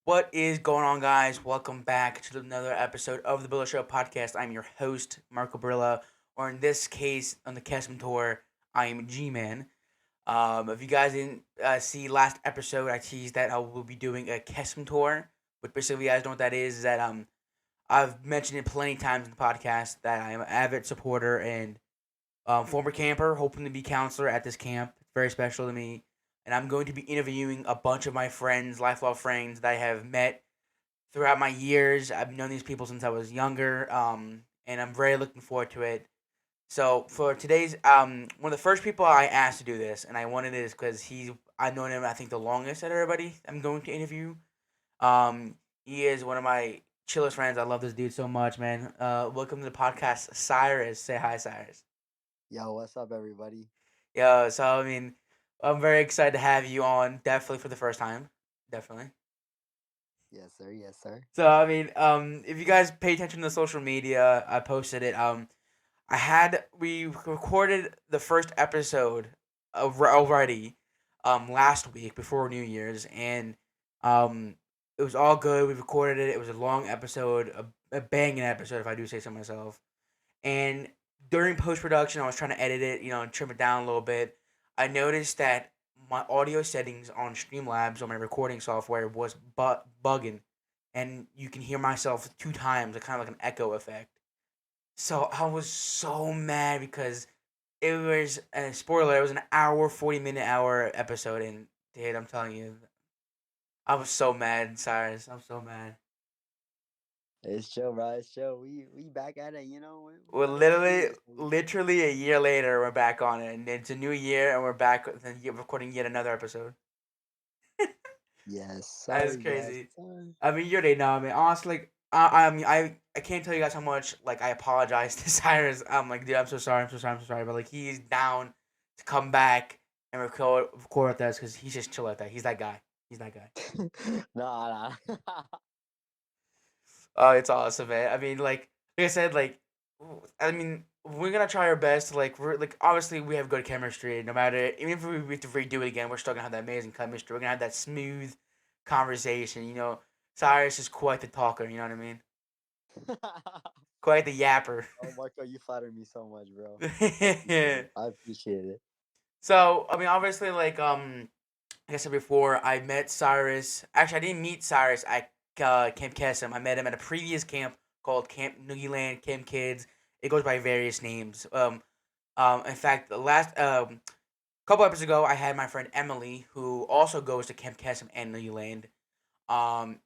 What is going on, guys? Welcome back to another episode of the Barila Show podcast. I'm your host, Marco Barila, or in this case, on the Kesem Tour, I am G Man. If you guys didn't see last episode, I teased that I will be doing a Kesem Tour, but basically, you guys know what that is. That I've mentioned it plenty of times in the podcast that I am an avid supporter and former camper, hoping to be counselor at this camp. It's very special to me. And I'm going to be interviewing a bunch of my friends, lifelong friends that I have met throughout my years. I've known these people since I was younger, and I'm very looking forward to it. So for today's, one of the first people I asked to do this, and I wanted this because I've known him I think the longest out of everybody I'm going to interview. He is one of my chillest friends. I love this dude so much, man. Welcome to the podcast, Cyrus. Say hi, Cyrus. Yo, what's up, everybody? Yeah, so I mean, I'm very excited to have you on. Definitely for the first time. Definitely. Yes, sir. Yes, sir. So I mean, if you guys pay attention to social media, I posted it. We recorded the first episode already, last week before New Year's, and um, it was all good. We recorded it. It was a long episode, a banging episode, if I do say so myself. And during post production, I was trying to edit it, and trim it down a little bit. I noticed that my audio settings on Streamlabs on my recording software was bugging, and you can hear myself two times, kind of like an echo effect. So I was so mad because it was a spoiler. It was an hour, 40-minute episode, and dude, I'm telling you, I was so mad, Cyrus. I'm so mad. It's chill, bro. It's chill. We back at it. We Well, know what to literally, do. literally a year later, we're back on it, and it's a new year, and we're back recording yet another episode. Yes, That's sir. Yes, crazy. sir. I mean, you already know. I mean, honestly, like, I can't tell you guys how much like I apologize to Cyrus. I'm like, dude, I'm so sorry. I'm so sorry. I'm so sorry. But like, he's down to come back and record with us because he's just chill like that. He's that guy. He's that guy. Nah, nah. Oh, it's awesome, man. I mean, like I said, I mean, we're gonna try our best. We're like, obviously, we have good chemistry. No matter, even if we have to redo it again, we're still gonna have that amazing chemistry. We're gonna have that smooth conversation. Cyrus is quite the talker. You know what I mean? Quite the yapper. Oh, Marco, you flatter me so much, bro. I appreciate Yeah. it. I appreciate it. So, I mean, obviously, like I said before, I met Cyrus. Actually, I didn't meet Cyrus at Camp Kesem. I met him at a previous camp called Camp Noogie Camp Kids. It goes by various names. In fact, the last couple episodes ago, I had my friend Emily, who also goes to Camp Kesem and Noogie. And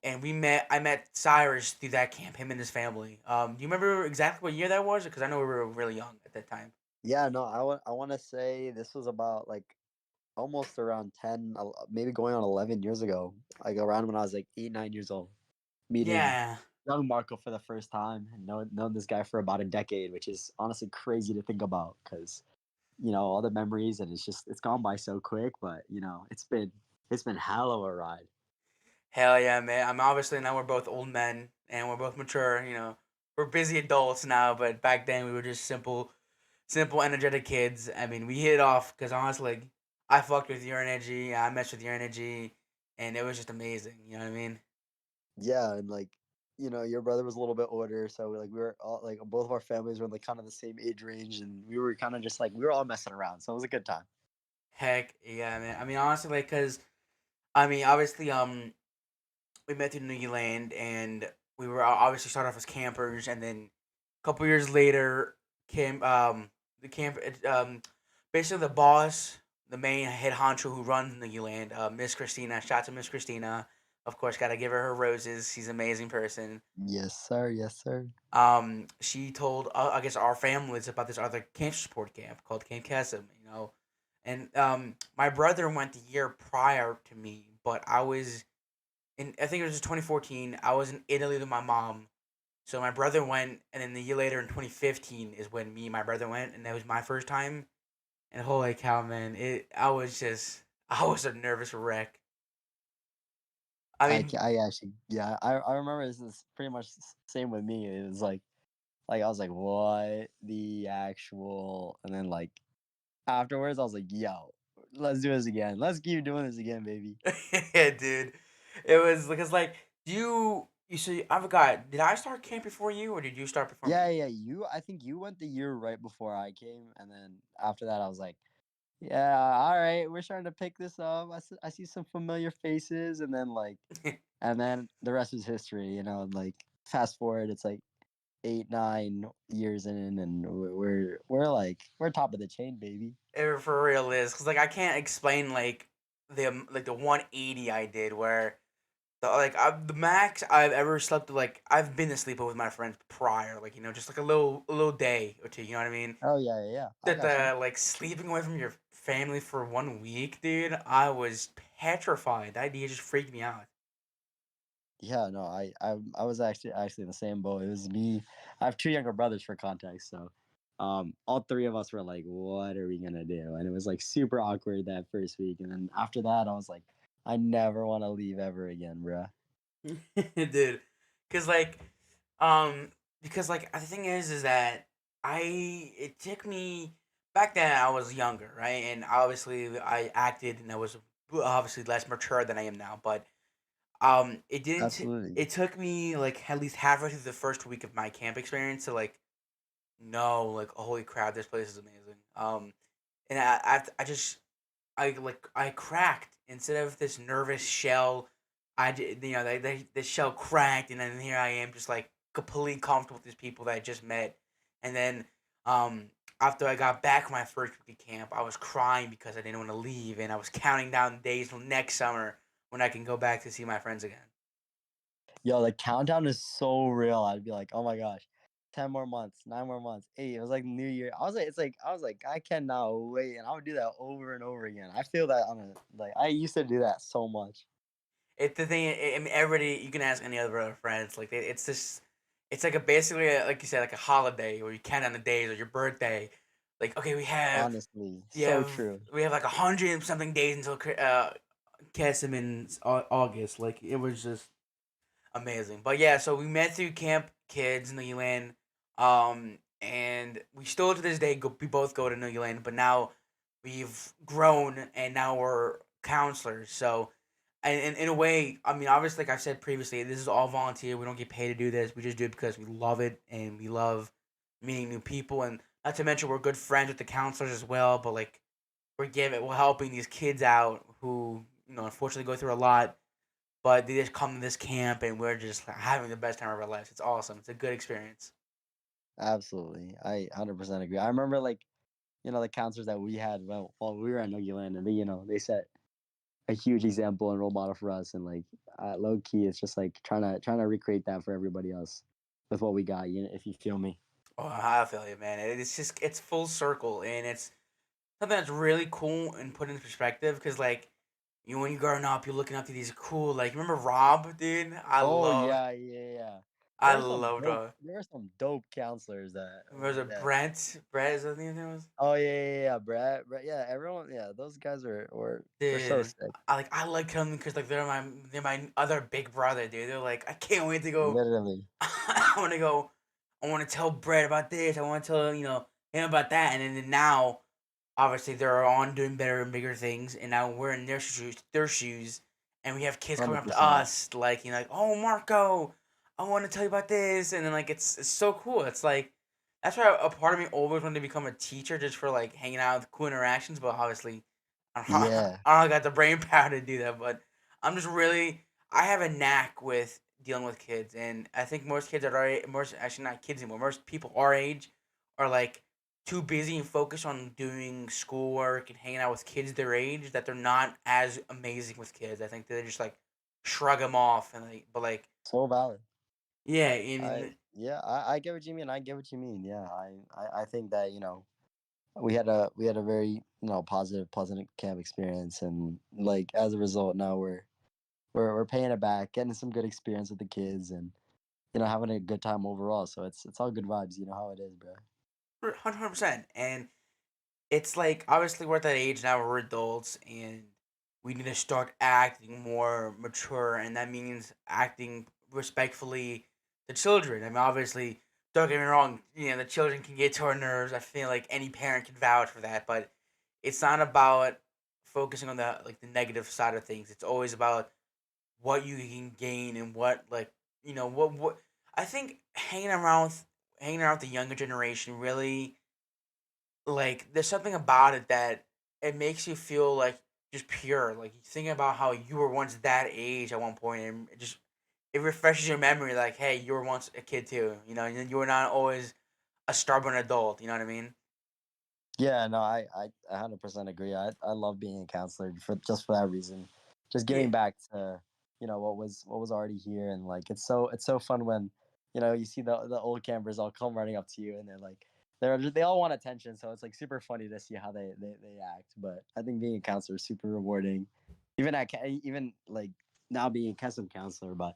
I met Cyrus through that camp, him and his family. Do you remember exactly what year that was? Because I know we were really young at that time. Yeah, no, I want to say this was about like almost around 10, maybe going on 11 years ago. Like around when I was like 8, 9 years old. Meeting Yeah. young Marco for the first time and known this guy for about a decade, which is honestly crazy to think about because all the memories and it's gone by so quick. But it's been hell of a ride. Hell yeah, man. I'm obviously now we're both old men and we're both mature. We're busy adults now, but back then we were just simple, energetic kids. I mean, we hit it off because honestly, like, I fucked with your energy, I messed with your energy, and it was just amazing. You know what I mean? Yeah, and like your brother was a little bit older, so we were all like both of our families were in like kind of the same age range, and we were kind of just like we were all messing around, so it was a good time. Heck yeah, man. I mean, honestly, like, cause I mean, obviously, we met through New Land, and we were obviously started off as campers, and then a couple years later, camp the camp basically the boss, the main head honcho who runs New Land, Miss Christina. Shout out to Miss Christina. Of course, gotta give her roses. She's an amazing person. Yes, sir. Yes, sir. She told I guess our families about this other cancer support camp called Camp Kesem. And my brother went the year prior to me, but I think it was 2014. I was in Italy with my mom. So my brother went, and then the year later in 2015 is when me and my brother went, and that was my first time. And holy cow, man! I was a nervous wreck. I mean, I actually, yeah, I remember this is pretty much same with me. It was like I was like, what the actual, and then like afterwards I was like, yo, let's do this again. Let's keep doing this again, baby. yeah, dude, it was because like You see, I forgot. Did I start camp before you, or did you start before Yeah, me? yeah. I think you went the year right before I came, and then after that, I was like, yeah, all right, we're starting to pick this up. I see some familiar faces, and then the rest is history. Like fast forward, it's like 8, 9 years in, and we're top of the chain, baby. It for real is because like I can't explain like the 180 I did where the max I've ever slept like I've been to sleep with my friends prior like just like a little day or two, you know what I mean. Oh yeah, yeah, yeah. I That got you. the like sleeping away from your family for 1 week, dude, I was petrified. That idea just freaked me out. Yeah, no, I was actually in the same boat. It was me. I have two younger brothers for context, so all three of us were like, "What are we gonna do?" And it was like super awkward that first week, and then after that, I was like, "I never want to leave ever again, bruh." Dude, because like um because like the thing is that it took me back then. I was younger, right? And obviously I acted and I was obviously less mature than I am now, but it didn't Absolutely. it took me like at least halfway through the first week of my camp experience to like know like holy crap, this place is amazing. And I just I cracked instead of this nervous shell. I did, the shell cracked, and then here I am, just like completely comfortable with these people that I just met. And then after I got back from my first week of camp, I was crying because I didn't want to leave, and I was counting down the days till next summer when I can go back to see my friends again. Yo, the countdown is so real. I'd be like, "Oh my gosh, 10 more months, 9 more months, eight." It was like New Year. I was like, I cannot wait, and I would do that over and over again. I feel that on a like I used to do that so much. It the thing. I mean, everybody you can ask any other friends. Like it's this. It's like basically like you said, like a holiday where you count down the days or your birthday. Like okay, Honestly, we so have true. we have like 100 something days until Kesem in August. Like it was just amazing. But yeah, so we met through Camp Kids in New Zealand, and we still to this day we both go to New Zealand, but now we've grown and now we're counselors. So, and in a way, I mean, obviously, like I said previously, this is all volunteer. We don't get paid to do this. We just do it because we love it and we love meeting new people. And not to mention, we're good friends with the counselors as well. But like, we're helping these kids out who unfortunately go through a lot, but they just come to this camp and we're just having the best time of our lives. It's awesome. It's a good experience. Absolutely, I 100% agree. I remember the counselors that we had while we were at New Zealand, and they set a huge example and role model for us, and low key, it's just like trying to recreate that for everybody else with what we got. If you feel me. Oh, I feel you, man. It's full circle, and it's something that's really cool and put into perspective. Because like when you're growing up, you're looking up to these cool like remember Rob, dude. Oh yeah, yeah, yeah. I loved Rob. There are some dope counselors that Was it that. Brent? Brett is that the name it was? Oh yeah, yeah, yeah. Brad, yeah. Everyone, yeah. Those guys were so Dude, sick. I like them because like they're my other big brother, dude. They're like I can't wait to go. Literally. I want to go. I want to tell Brett about this. I want to tell him about that. And then now, obviously, they're on doing better and bigger things. And now we're in their shoes, and we have kids coming hundred up to percent. us like like oh Marco, I want to tell you about this. And then like it's so cool. It's like that's why a part of me always wanted to become a teacher just for like hanging out with cool interactions. But obviously, Yeah. I don't got the brain power to do that. But I'm just really I have a knack with dealing with kids, and I think most kids most actually not kids anymore. Most people our age are like too busy and focused on doing schoolwork and hanging out with kids their age that they're not as amazing with kids. I think they just like shrug them off and but like So valid. yeah, and I get what you mean. I get what you mean. Yeah. I think that we had a very positive, pleasant camp experience, and like as a result, now we're paying it back, getting some good experience with the kids, and having a good time overall. So it's all good vibes. You know how it is, bro. 100%. And it's like obviously we're at that age now where we're adults and we need to start acting more mature, and that means acting respectfully to children. I mean, obviously, don't get me wrong, the children can get to our nerves. I feel like any parent can vouch for that, but it's not about focusing on the negative side of things. It's always about what you can gain and what like what I think hanging around with the younger generation really like there's something about it that it makes you feel like just pure. Like you think about how you were once that age at one point, and it refreshes your memory. Like, hey, you were once a kid too. You were not always a stubborn adult. You know what I mean? Yeah, no, I 100% agree. I love being a counselor for just for that reason. Just Yeah, giving back to, what was already here, and like it's so fun when, you see the old campers all come running up to you, and they all want attention, so it's like super funny to see how they act. But I think being a counselor is super rewarding. Even like now being a Kesem counselor, but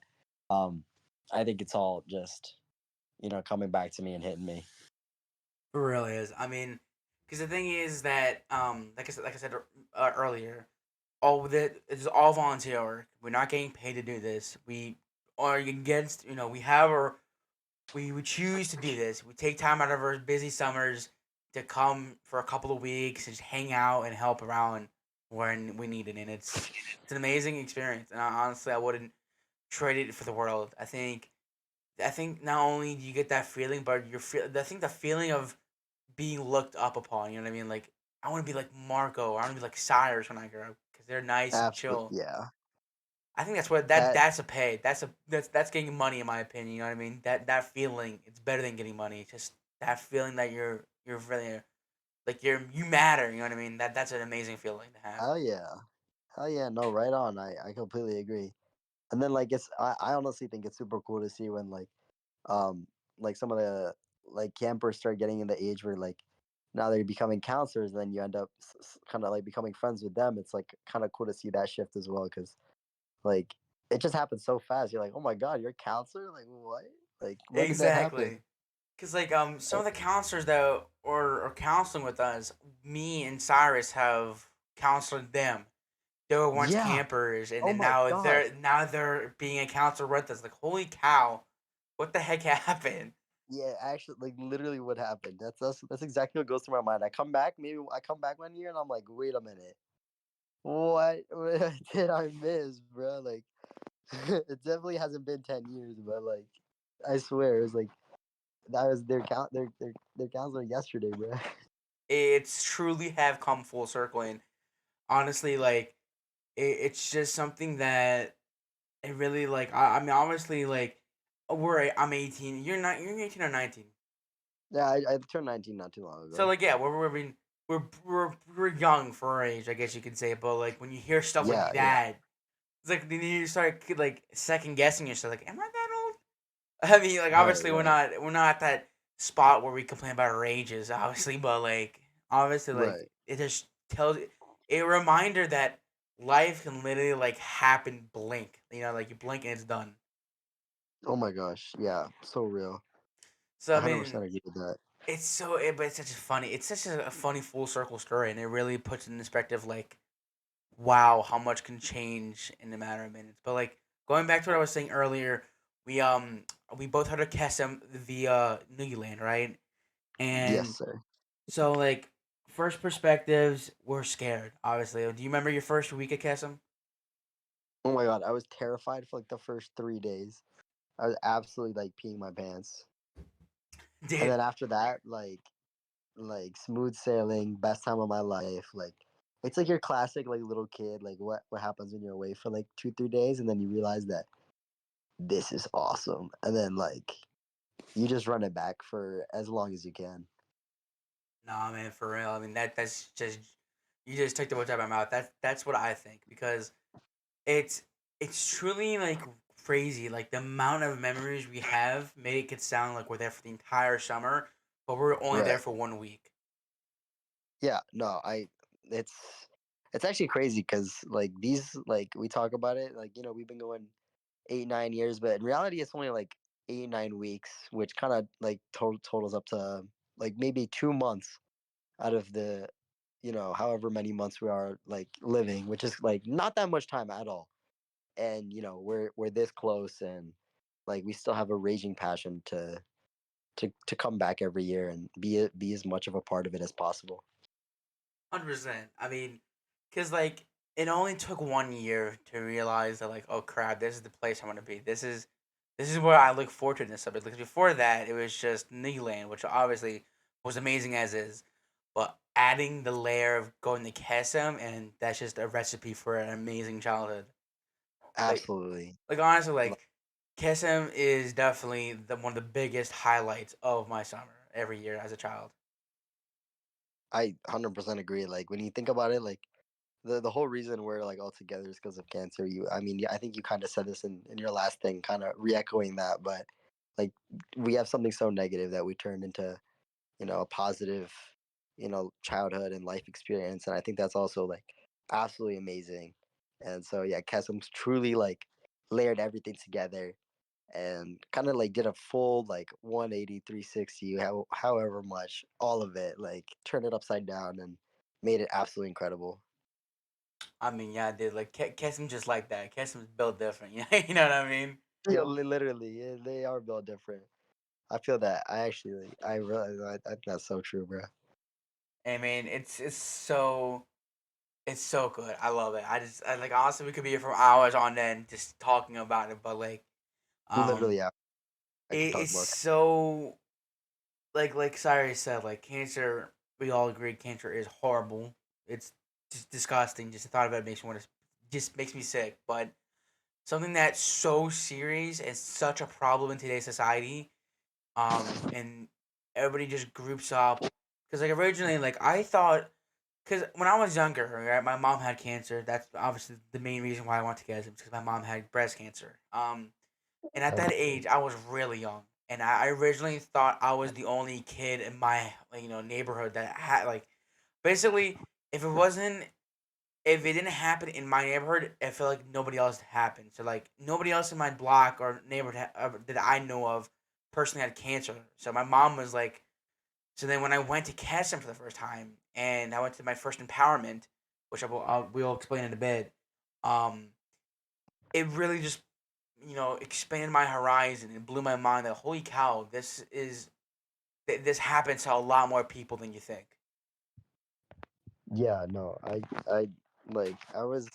um I think it's all just, coming back to me and hitting me. it really is. I mean, because the thing is that like I said earlier, all that it's all volunteer work. We're not getting paid to do this. We are against. We choose to do this. We take time out of our busy summers to come for a couple of weeks and just hang out and help around when we need it. And it's an amazing experience. And honestly, I wouldn't trade it for the world. I think not only do you get that feeling, but I think the feeling of being looked up upon. You know what I mean? Like I want to be like Marco. I want to be like Cyrus when I grow up because they're nice and chill. Absolutely, yeah. I think that's what That that's a pay. That's getting money in my opinion. You know what I mean? That feeling it's better than getting money. It's just that feeling that you're really like you matter. You know what I mean? That's an amazing feeling to have. Hell yeah. Hell yeah, no, right on. I completely agree. And then like I honestly think it's super cool to see when um like some of the like campers start getting in the age where like now they're becoming counselors, then you end up kind of like becoming friends with them. It's like kind of cool to see that shift as well, because like it just happens so fast. You're like, oh my god, you're a counselor? Like what? Like when did that happen? Exactly. Cause like some of the counselors that are counseling with us, me and Cyrus have counseled them. They were once Yeah. campers, and Oh then my god. now they're being a counselor with us. Like holy cow, what the heck happened? Yeah, actually, like literally what happened. That's exactly what goes through my mind. I come back one year and I'm like, wait a minute, what did I miss, bro? Like, it definitely hasn't been 10 years, but like, I swear it was like that was their counselor yesterday, bro. It's truly have come full circle, and honestly, like it's just something that it really like. I mean, obviously, like I'm 18. You're 18 or 19. Yeah, I turned 19 not too long So ago. like yeah, we're young for our age, I guess you could say. But like when you hear stuff like Yeah, yeah, that, it's like then you start like second guessing yourself. Like, am I that old? I mean, like right, obviously right, we're not at that spot where we complain about our ages, obviously. But like obviously, like right. it just tells a reminder that life can literally like happen blink. Like you blink and it's done. Oh my gosh, yeah, so real. So I mean, 100% agree with that. but it's such a funny full circle story, and it really puts it in perspective. Like, wow, how much can change in a matter of minutes. But like going back to what I was saying earlier, we um we both heard of Kesem via Newland, right? Yes, And sir. so like first perspectives, we're scared. Obviously, do you remember your first week at Kesem? Oh my god, I was terrified for like the first 3 days. I was absolutely like peeing my pants. And Dude, then after that, like smooth sailing, best time of my life. Like it's like your classic like little kid, like what happens when you're away for like 2 3 days, and then you realize that this is awesome, and then like you just run it back for as long as you can. nah, man, for real. I mean that's just you just took the words out of my mouth. That's what I think because it's it's truly like crazy. Like the amount of memories we have made it sound like we're there for the entire summer, but we're only there Right. for 1 week. Yeah. No. It's actually crazy because like these like we talk about it like we've been going 8 9 years, but in reality it's only like 8 9 weeks, which kind of like totals up to like maybe 2 months out of the however many months we are like living, which is like not that much time at all. And we're this close, and like we still have a raging passion to come back every year and be as much of a part of it as possible. 100%. I mean, because like it only took 1 year to realize that, like, oh crap, this is the place I want to be. This is where I look forward to this summer. Because before that, it was just Newland, which obviously was amazing as is, but adding the layer of going to Kesem, and that's just a recipe for an amazing childhood. Like, Absolutely. honestly, Like, like Kesem is definitely one of the biggest highlights of my summer every year as a child. I 100% agree. Like when you think about it, like the whole reason we're like all together is because of cancer. I mean, yeah, I think you kind of said this in your last thing, kind of re-echoing that. But like we have something so negative that we turned into, a positive, childhood and life experience, and I think that's also like absolutely amazing. And so yeah, Kesem's truly like layered everything together and kind of like did a full like 180, 360, however much, all of it, like turned it upside down and made it absolutely incredible. I mean, yeah, dude, like Kesem just like that. Kesem's built different. You know what I mean? Yeah, literally, yeah, they are built different. I feel that. I actually, like, I realize, I think that's so true, bro. I mean, it's so good. I love it. Like, honestly, we could be here for hours on end just talking about it. But like, Literally, um, yeah, I could talk it's more. so, like Cyrus said, like cancer. We all agree cancer is horrible. It's just disgusting. Just the thought of it makes me want to, just makes me sick. But something that's so serious and such a problem in today's society, and everybody just groups up because, like, originally, like, I thought, because when I was younger, right, my mom had cancer. That's obviously the main reason why I went to get it, because my mom had breast cancer. And at that age, I was really young, and I originally thought I was the only kid in my, like, neighborhood that had, like, basically, if it wasn't, if it didn't happen in my neighborhood, I feel like nobody else happened. So, like, nobody else in my block or neighborhood that I know of personally had cancer. So my mom was like, so then when I went to Kesem for the first time, and I went to my first empowerment, which we'll explain in a bit, um, it really just, expanded my horizon and blew my mind that, holy cow, this happens to a lot more people than you think. Yeah, no, I like, I was,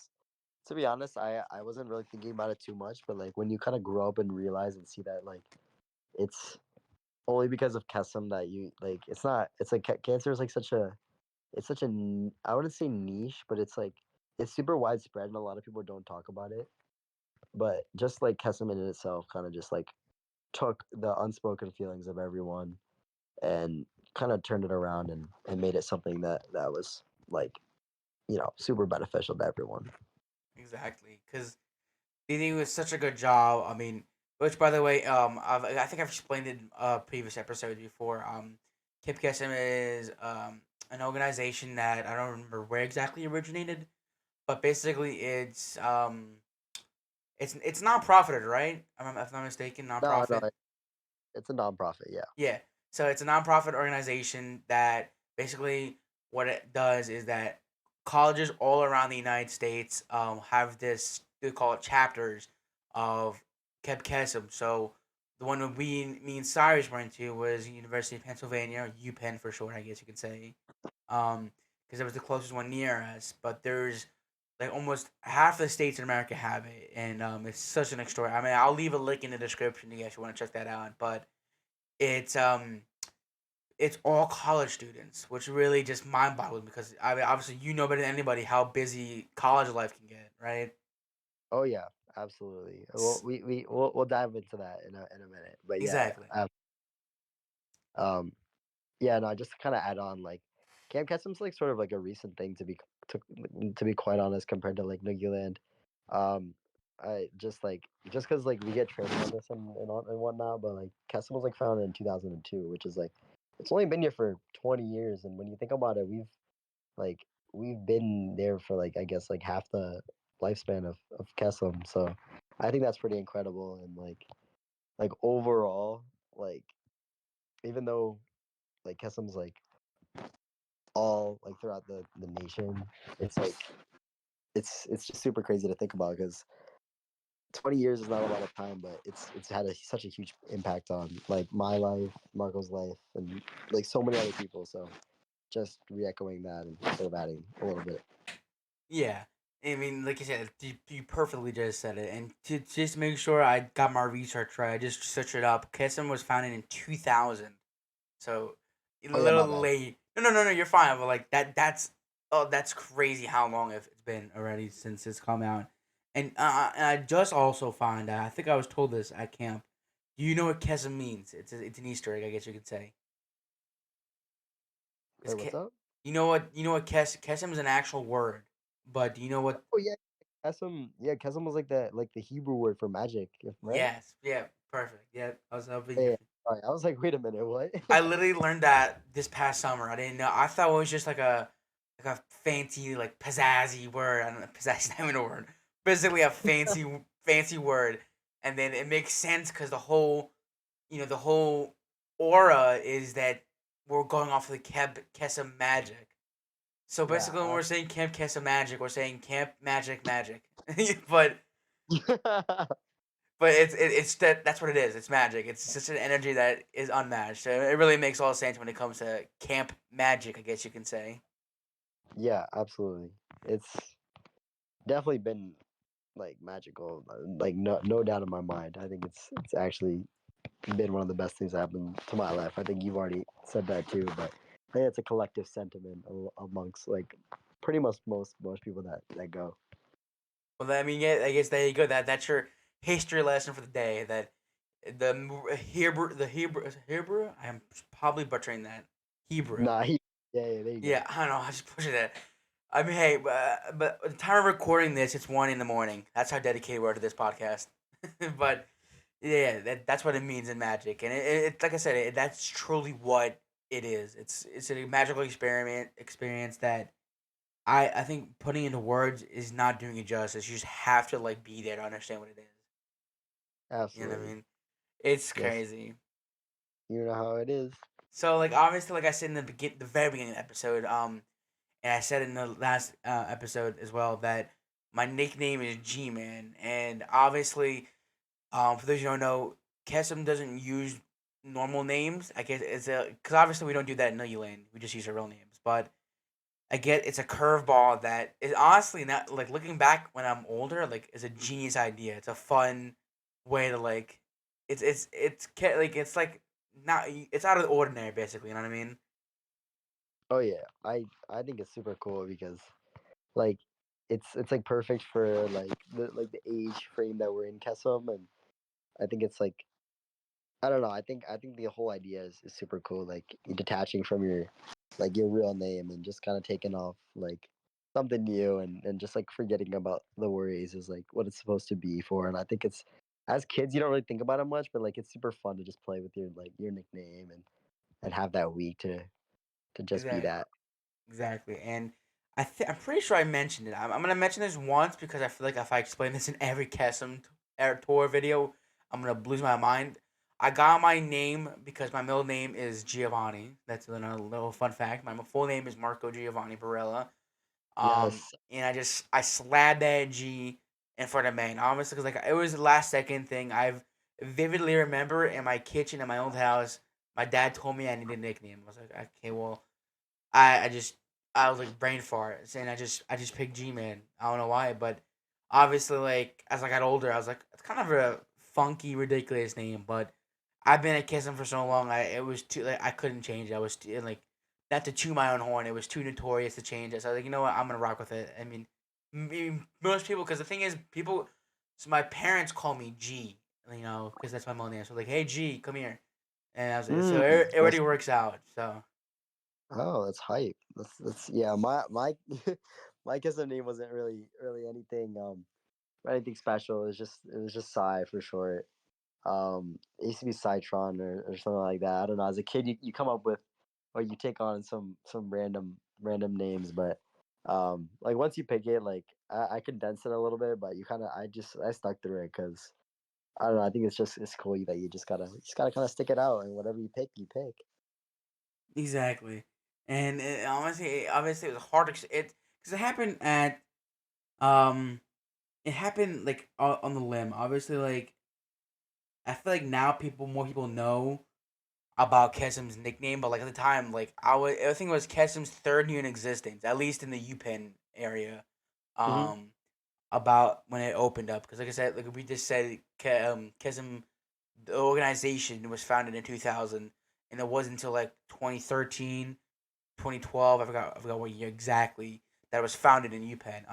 to be honest, I wasn't really thinking about it too much, but like when you kind of grow up and realize and see that like it's only because of Kesem that you like, it's not, it's like cancer is like such a, it's such a, I wouldn't say niche, but it's like it's super widespread and a lot of people don't talk about it. But just like Kesem in itself, kind of just like took the unspoken feelings of everyone and kind of turned it around and made it something that was like, super beneficial to everyone. Exactly, because they do such a good job. I mean, which, by the way, I think I've explained it in previous episodes before. Camp Kesem is an organization that I don't remember where exactly originated, but basically it's non profited, right? If I'm not mistaken, No, no, nonprofit. it's a nonprofit. Yeah. Yeah. So it's a nonprofit organization that basically what it does is that colleges all around the United States have this, they call it chapters of Camp Kesem. So the one that me and Cyrus went to was University of Pennsylvania, or UPenn for short, I guess you could say, because it was the closest one near us. But there's like almost half the states in America have it, and it's such an extraordinary. I mean, I'll leave a link in the description if you guys want to check that out. But it's um it's all college students, which really just mind boggling because, I mean, obviously you know better than anybody how busy college life can get, right? Oh yeah, absolutely. Well, S- we'll dive into that in a minute. But yeah, exactly. um, yeah, no, just to kind of add on, like, Camp Kessem's like sort of like a recent thing to, to be quite honest, compared to like Newland. I just because like we get training on this and whatnot, but like Kesem was like founded in 2002, which is like it's only been here for 20 years, and when you think about it, like we've been there for like I guess like half the lifespan of Kesem, so I think that's pretty incredible, and like overall, like even though like Kesem's like all like throughout the nation. It's like it's just super crazy to think about because 20 years is not a lot of time, but it's had such a huge impact on like my life, Marco's life, and like so many other people. So just re-echoing that and sort of adding a little bit. Yeah. I mean, like you said, you perfectly just said it. And to just make sure I got my research right, I just searched it up. Kesem was founded in 2000, so a Oh yeah, my little bad. late. No, you're fine. But like that's crazy how long it's been already since it's come out. And I just also find out. I think I was told this at camp. Do you know what Kesem means? It's an Easter egg, I guess you could say. It's Wait, what's up? you know what Kesem is an actual word, but do you know what? Oh yeah, Kesem. Yeah, Kesem was like the Hebrew word for magic, right? Yes, yeah, perfect. Yeah, I was hoping you. Yeah. Sorry, I was like, wait a minute, what? I literally learned that this past summer. I didn't know. I thought it was just like a fancy like pizzazzy word. I don't know. Pizzazzy not even a word. Basically, a fancy word, and then it makes sense because the whole aura is that we're going off of the Camp Kesem magic. So Yeah. basically, when we're saying Camp Kesem magic, we're saying Camp Magic. but But it's that's what it is. It's magic. It's just an energy that is unmatched. So it really makes all sense when it comes to camp magic, I guess you can say. Yeah, absolutely. It's definitely been like magical. Like no doubt in my mind. I think it's actually been one of the best things that happened to my life. I think you've already said that too, but I think it's a collective sentiment amongst like pretty much most people that go. Well, I mean, yeah, I guess there you go. That's your history lesson for the day. That the Hebrew. I'm probably butchering that. Hebrew. Nah, yeah, there you go. Yeah, I don't know. I just pushing it. I mean, hey, but at the time of recording this, it's 1 in the morning. That's how dedicated we are to this podcast. But yeah, that's what it means in magic, and it like I said, that's truly what it is. It's a magical experience that I think putting into words is not doing it justice. You just have to like be there to understand what it is. You know what I Absolutely. mean? It's Yes. crazy. You know how it is. So like obviously, like I said in the very beginning of the episode, and I said in the last episode as well that my nickname is G Man, and obviously, for those who don't know, Kesem doesn't use normal names. I guess it's a because obviously we don't do that in Newland. We just use our real names. But I get it's a curveball that is honestly not like looking back when I'm older. Like, it's a genius idea. It's a fun way to like. Like it's like not it's out of the ordinary basically. You know what I mean? Oh yeah, I think it's super cool because like it's like perfect for like the age frame that we're in Kesem, and I think it's like I don't know. I think the whole idea is super cool. Like detaching from your real name and just kind of taking off like something new and just like forgetting about the worries is like what it's supposed to be for. And I think it's as kids you don't really think about it much, but like it's super fun to just play with your nickname and have that week to just be Exactly. that. Exactly. And I'm pretty sure I mentioned it. I'm gonna mention this once because I feel like if I explain this in every tour video, I'm gonna lose my mind. I got my name because my middle name is Giovanni. That's a little fun fact. My full name is Marco Giovanni Barilla. Yes. And I slabbed that G in front of me. And obviously, because like it was a last second thing. I've vividly remember in my kitchen in my old house. My dad told me I needed a nickname. I was like, okay, well, I just I was like brain fart, and I just picked G Man. I don't know why, but obviously like as I got older, I was like it's kind of a funky, ridiculous name. But I've been at Kissing for so long, it was too like I couldn't change it. I was too, like not to chew my own horn. It was too notorious to change it. So I was like, you know what, I'm gonna rock with it. I mean, most people because the thing is people. So my parents call me G, because that's my middle name. So like, hey G, come here, and I was like, so Mm, it already that's works out. So. oh, that's hype. That's yeah. My my cousin name wasn't really anything special. It was just Psy for short. It used to be Cytron or something like that. I don't know. As a kid, you come up with or you take on some random names, but like once you pick it, like I condensed it a little bit, but I stuck through it because I don't know. I think it's cool that you just gotta kind of stick it out, and whatever you pick, you pick. Exactly, and obviously, it was hard. Because um, it happened like on the limb. Obviously, like I feel like now more people know about Kesem's nickname, but like at the time, like I think it was Kesem's third year in existence, at least in the UPenn area. Hmm. um about when it opened up, because like I said, like we just said, Kesem, the organization was founded in 2000, and it wasn't until like 2013, 2012. I forgot what year exactly that it was founded in UPenn.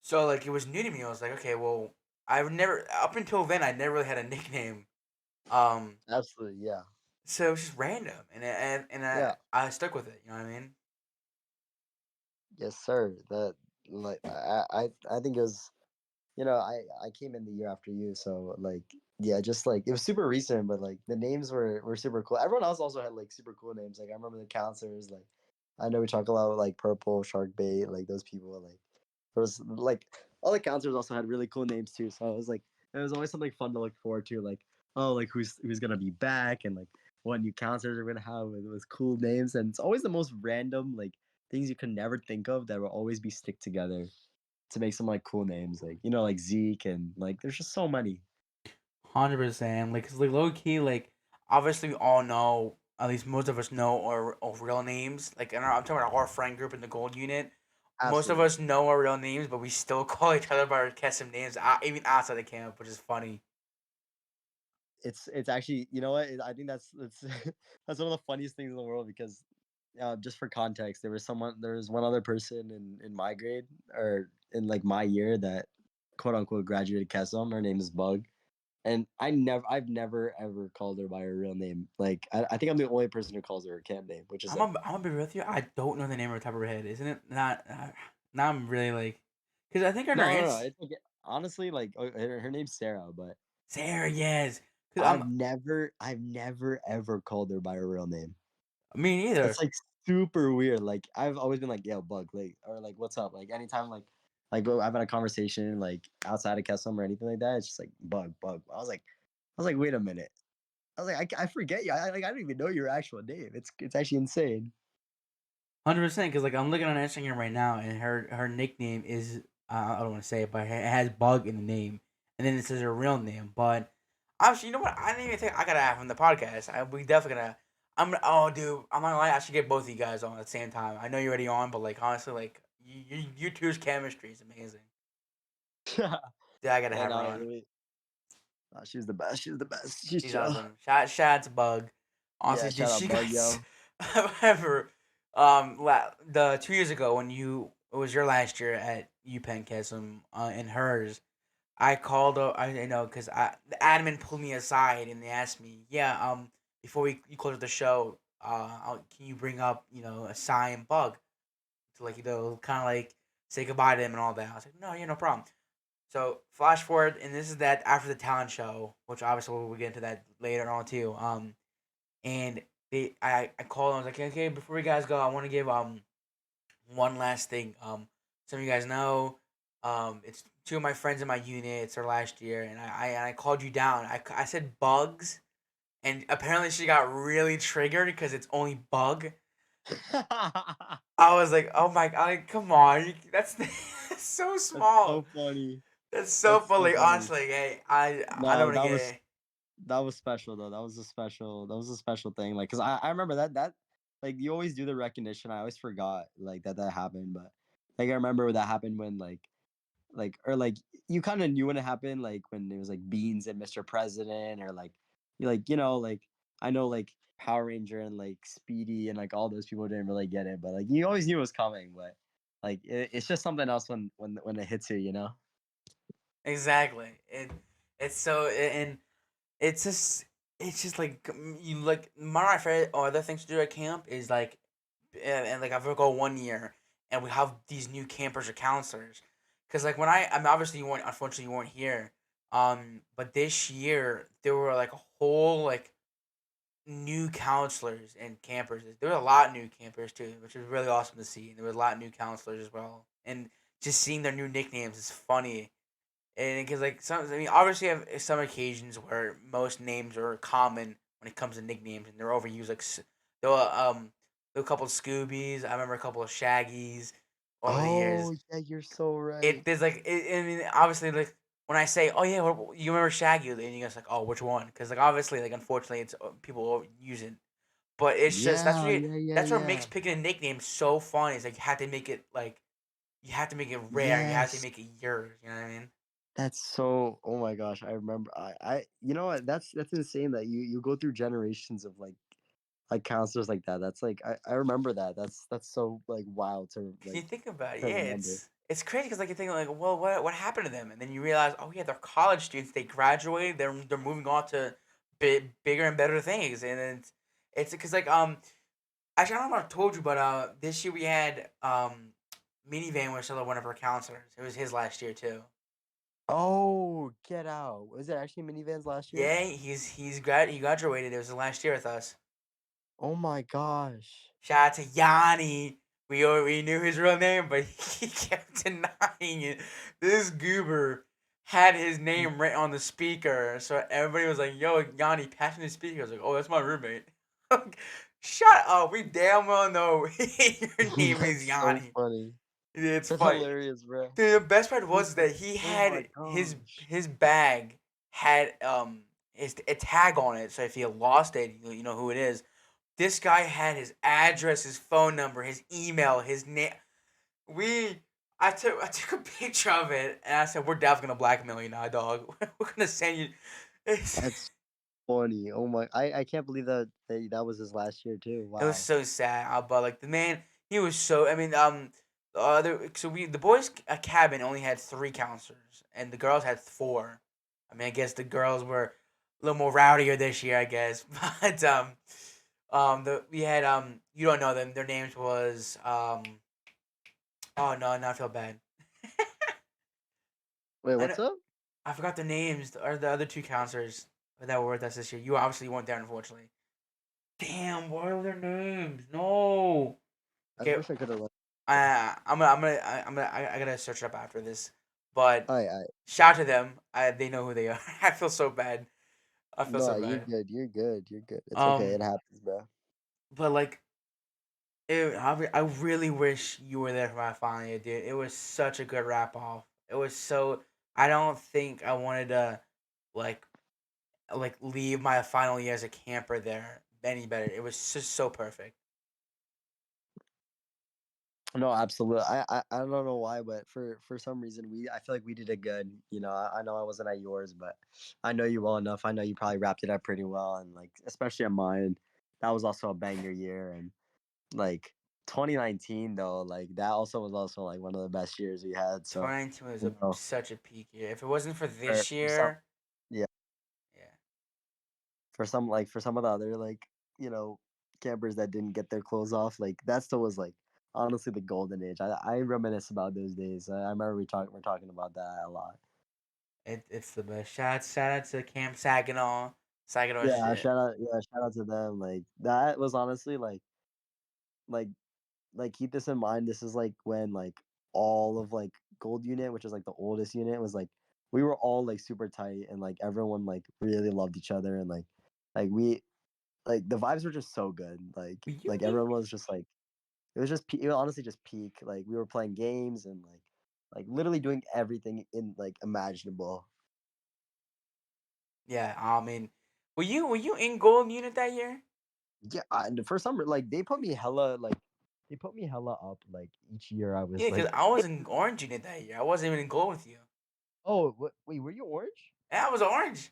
So like it was new to me. I was like, okay, well, I've never up until then I never really had a nickname. Um, Absolutely, yeah, so it was just random, and yeah, I stuck with it. You know what I mean? yes, sir. That like I think it was. I came in the year after you, so like yeah, just like it was super recent, but like the names were super cool. Everyone else also had like super cool names. Like I remember the counselors. Like I know we talk a lot about like Purple, Shark Bait, like those people. Like there was like all the counselors also had really cool names too. So I was like, it was always something fun to look forward to. Like oh, like who's gonna be back and like what new counselors are gonna have with cool names. And it's always the most random like things you can never think of that will always be stick together to make some like cool names, like like Zeke and like there's just so many. 100%. Like, 'cause, like low key, like obviously we all know, at least most of us know our real names. Like, I'm talking about our friend group in the gold unit. Most of Absolutely, us know our real names, but we still call each other by our custom names, even outside the camp, which is funny. it's actually I think that's that's one of the funniest things in the world because just for context, there was one other person in my grade or in like my year that quote unquote graduated Kesem. Her name is Bug. And I've never ever called her by her real name. Like I think I'm the only person who calls her her camp name, which is like I'm gonna be real with you. I don't know the name of the top of her head. Isn't it not? Now I'm really like, because I think on her no. ins It's like honestly like her name's Sarah, but Sarah, yes. Cause I've never ever called her by her real name. me It's neither. like super weird. Like I've always been like, "Yo, Bug," like or like, "What's up?" Like anytime like I've had a conversation like outside of Kesem or anything like that, it's just like Bug, Bug. I was like, wait a minute. I was like, I forget you. I don't even know your actual name. It's actually insane. 100%. Because like I'm looking on her Instagram right now, and her nickname is, I don't want to say it, but it has Bug in the name, and then it says her real name. But obviously, you know what? I didn't even think I gotta have him on the podcast. We definitely gonna. Oh, dude, I'm not gonna lie. I should get both of you guys on at the same time. I know you're already on, but like honestly, like you two's chemistry is amazing. Yeah, I gotta Yeah, have her no, on. really. She was the best. She was the best. She's She's chill. awesome. Shout out to Bug. Yeah, Honestly, did shout out she Bug, guys yo. ever the 2 years ago when you it was your last year at UPenn Kesem, and hers, I called I know because the admin pulled me aside and they asked me, yeah, before you close the show, can you bring up a and Bug to like kind of like say goodbye to him and all that. I was like, no, yeah, no problem. So flash forward, and this is that after the talent show, which obviously we'll get into that later on too. And I called. I was like, okay, before you guys go, I want to give one last thing. Some of you guys know, it's two of my friends in my unit. It's their last year, and I called you down. I said bugs, and apparently she got really triggered because it's only bug. I was like, oh my god, come on, that's that's so That's small. so funny. That's so That's so funny. funny. Honestly, hey, I don't No, want to get. that was special though. That was a special thing. Like, cause I remember that like you always do the recognition. I always forgot like that happened, but like I remember that happened when like or like you kind of knew when it happened, like when it was like Beans and Mr. President, or like like I know like Power Ranger and like Speedy and like all those people didn't really get it, but like you always knew it was coming. But like it's just something else when it hits you. Exactly. It's so and it's just like you like one of my favorite or other things to do at camp is like and like I've go 1 year and we have these new campers or counselors because like when I mean obviously you weren't unfortunately you weren't here but this year there were like a whole like new counselors and campers. There were a lot of new campers too, which was really awesome to see. And there were a lot of new counselors as well, and just seeing their new nicknames is funny. And because like I mean, obviously, you have some occasions where most names are common when it comes to nicknames, and they're overused. Like there were there were a couple of Scoobies. I remember a couple of Shaggies over the years. Oh yeah, you're so It right. there's like I mean, obviously, like when I say, "Oh yeah, you remember Shaggy," and you guys like, "Oh, which one?" Because like obviously, like unfortunately, it's people use it, but it's just Yeah, yeah, yeah, that's what yeah. makes picking a nickname so fun. Is like you have to make it like You have to make it rare. You have to Yes. make it yours. You know what I mean? That's so oh my gosh, I remember I you know what, that's insane that you go through generations of like counselors like that. That's like I remember that. That's so like wild Cause you think about it, to yeah, remember. it's crazy. Cause like you think like, well, what happened to them? And then you realize, oh yeah, they're college students. They graduated. They're moving on to bigger and better things. And then it's because like actually I don't know if I told you, but this year we had minivan was still one of our counselors. It was his last year too. Oh, get out. Was it actually minivans last year? Yeah, he graduated. It was his last year with us. Oh my gosh. Shout out to Yanni. We knew his real name, but he kept denying it. This goober had his name written on the speaker, so everybody was like, "Yo, Yanni, pass me the speaker." I was like, "Oh, that's my roommate." Shut up. We damn well know your name is That's so Yanni. funny. It's That's funny. hilarious, bro. Dude, the best part Who was did that he oh my had gosh. his bag had his a tag on it, so if he had lost it, you know who it is. This guy had his address, his phone number, his email, his name. We I took a picture of it and I said, "We're definitely gonna blackmail you now, dog. We're gonna send you." It's, That's funny. Oh my I can't believe that was his last year too. it was Wow. so sad, but like the man, he was so. I mean, the boys' cabin only had three counselors and the girls had four. I mean, I guess the girls were a little more rowdier this year, I guess. But the we had you don't know them. Their names was oh no, now I feel bad. Wait, I what's know, up? I forgot the names or the other two counselors that were with us this year. You obviously weren't there, unfortunately. Damn, what are their names? No. I Okay, wish I could have let I gotta search it up after this. But I shout to them. They know who they are. I feel so bad. I feel so no, you're bad. good. You're good. You're good. It's okay. It Um, happens, bro. but like, I really wish you were there for my final year, dude. It was such a good wrap off. It was so. I don't think I wanted to like leave my final year as a camper there any better. It was just so perfect. No, absolutely. I don't know why, but for some reason I feel like we did it good. You know, I know I wasn't at yours, but I know you well enough. I know you probably wrapped it up pretty well, and like especially at mine, that was also a banger year. And like 2019 though, like that also was also like one of the best years we had. So 2019 was you know, such a peak year. If it wasn't for for, this for some year, yeah, yeah, for some of the other like campers that didn't get their clothes off, like that still was like honestly the golden age. I reminisce about those days. I remember we're talking about that a lot. it's the best. Shout out to Camp Saginaw. Saginaw Yeah, shit. shout out to them. Like that was honestly like keep this in mind. This is like when like all of like gold unit, which is like the oldest unit, was like we were all like super tight and like everyone like really loved each other and we like the vibes were just so good. Were you Like in? everyone was just like it was just it was honestly just peak. Like we were playing games and literally doing everything in like imaginable. Yeah, I mean, were you in Golden Unit that year? Yeah, and for some like they put me hella up like each year. I Yeah, was because like, I was in Orange Unit that year. I wasn't even in Gold with you. oh, wait, were you orange? Yeah, I was orange.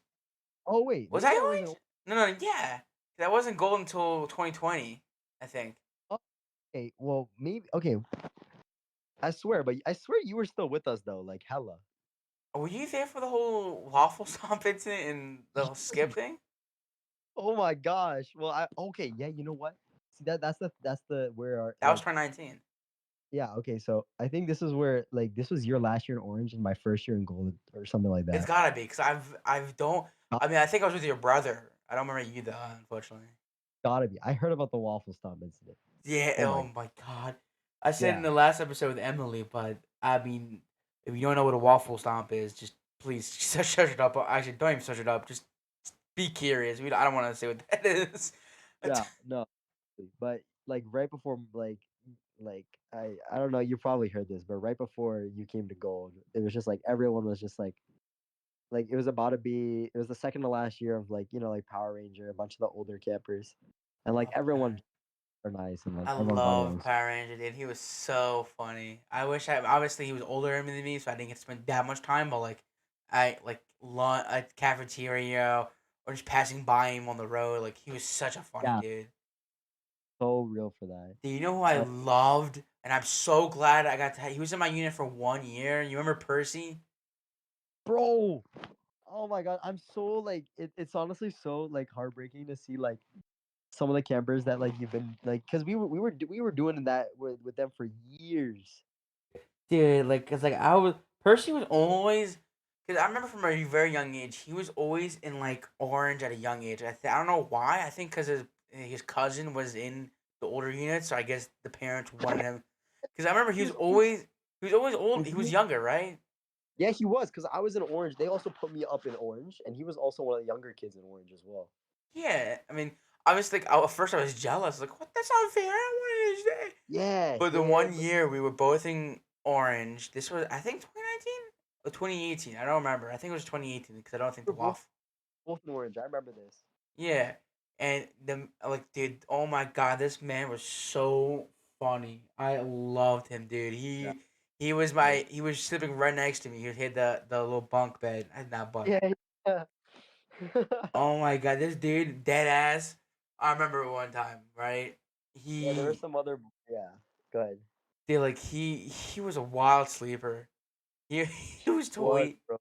Oh wait, Was maybe I I wasn't. orange? No, no, yeah. 'Cause I wasn't Gold until 2020, I think. Oh, okay, well maybe okay. I swear you were still with us though, like hella. Were you there for the whole waffle stomp incident and the whole Yes, skip thing? oh my gosh. Well, I okay, yeah. You know what? See that's the where our That was 2019. yeah. Okay, so I think this is where like this was your last year in orange and my first year in gold or something like It's that. gotta be because I've don't. I mean, I think I was with your brother. I don't remember you though, unfortunately. Gotta be. I heard about the waffle stomp incident. Yeah. Oh Oh my my god. I said in yeah. the last episode with Emily, but I mean, if you don't know what a waffle stomp is, just please search it up. Actually, don't even search it up. Just be curious. I don't want to say what that is. Yeah, no. But like right before I don't know, you probably heard this, but right before you came to gold, it was just like everyone was just like it was about to be it was the second to last year of like, like Power Ranger, a bunch of the older campers. And like Oh everyone god. are nice and like I everyone got love along. Power Ranger, dude. He was so funny. I wish I obviously he was older than me, so I didn't get to spend that much time. But like, I like lunch at cafeteria or just passing by him on the road. Like he was such a funny Yeah, dude. so real for that. Do you know who I Like, loved? And I'm so glad I got to. He was in my unit for 1 year. You remember Percy? bro, oh my god, I'm so like it's honestly so like heartbreaking to see like some of the campers that like you've been like because we were doing that with them for years. Dude, like, cause like I was Percy was always, cause I remember from a very young age he was always in like orange at a young age. I don't know why. I think cause his cousin was in the older unit, so I guess the parents wanted him. Cause I remember He was always he was always old. was He was he? younger, right? Yeah, he was because I was in orange. They also put me up in orange, and he was also one of the younger kids in orange as well. Yeah. I mean, I was like, at first I was jealous. Like, what? That's unfair. I wanted to stay. Yeah, But the him. 1 year we were both in orange. This was I think 2019 or 2018. I don't remember. I think it was 2018 because I don't think We the were both waffle. both in orange. I remember this. Yeah, and the like, dude. Oh my god, this man was so funny. I loved him, dude. Yeah, He was sleeping right next to me. He had the little bunk bed. Not bunk. yeah, yeah. Oh my god, this dude dead ass. I remember one time, right? Yeah, there were He some other. Yeah, go ahead. Dude, like he was a wild sleeper. He was Was totally. bro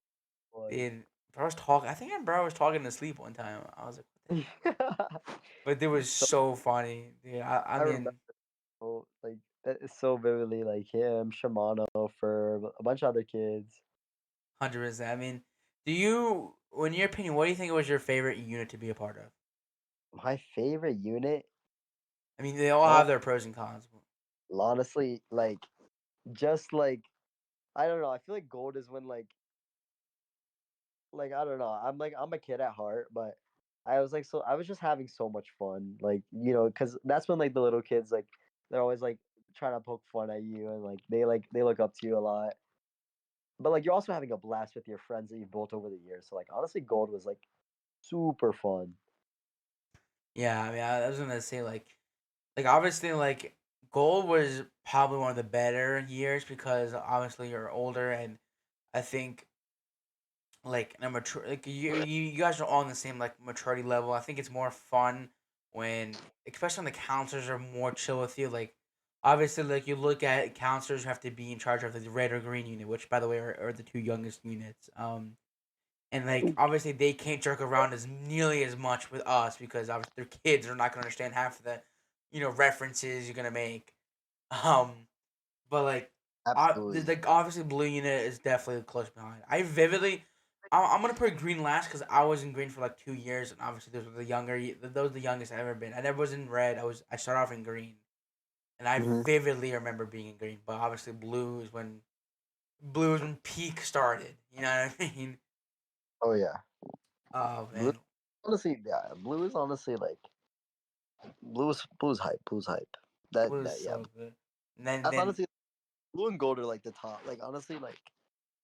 was. Dude, bro was talking. I think bro was talking to sleep one time. I was like, what the heck? But it was So so funny, dude. I I remember mean, like that is so vividly like him, Shimano, for a bunch of other kids. 100%. I mean, do you, in your opinion, what do you think was your favorite unit to be a part of? My favorite unit, I mean, they all hon- have their pros and cons. honestly, like just like I don't know. I feel like gold is when like I don't know. I'm a kid at heart, but I was like so I was just having so much fun. Like, cuz that's when like the little kids like they're always like trying to poke fun at you and like they look up to you a lot. But like you're also having a blast with your friends that you've built over the years. So like honestly gold was like super fun. Yeah, I mean, I was gonna say like obviously like gold was probably one of the better years because obviously you're older and I think like a mature like you guys are all on the same like maturity level. I think it's more fun when especially when the counselors are more chill with you. Like obviously like you look at counselors who have to be in charge of the red or green unit, which by the way are the two youngest units. And like obviously they can't jerk around as nearly as much with us because obviously their kids are not gonna understand half of the references you're gonna make. Um but like, Absolutely. like obviously blue unit is definitely close behind. I vividly, I'm gonna put green last because I was in green for like 2 years, and obviously those were those were the youngest I've ever been. I never was in red. I started off in green, and I Hmm. vividly remember being in green. But obviously blue is when peak started. You know what I mean? Oh yeah. Oh Blue man, honestly, yeah, blue is honestly like blue's hype. Blue's hype. blue is That yeah. so good. And then That's then honestly blue and gold are like the top. Like honestly, like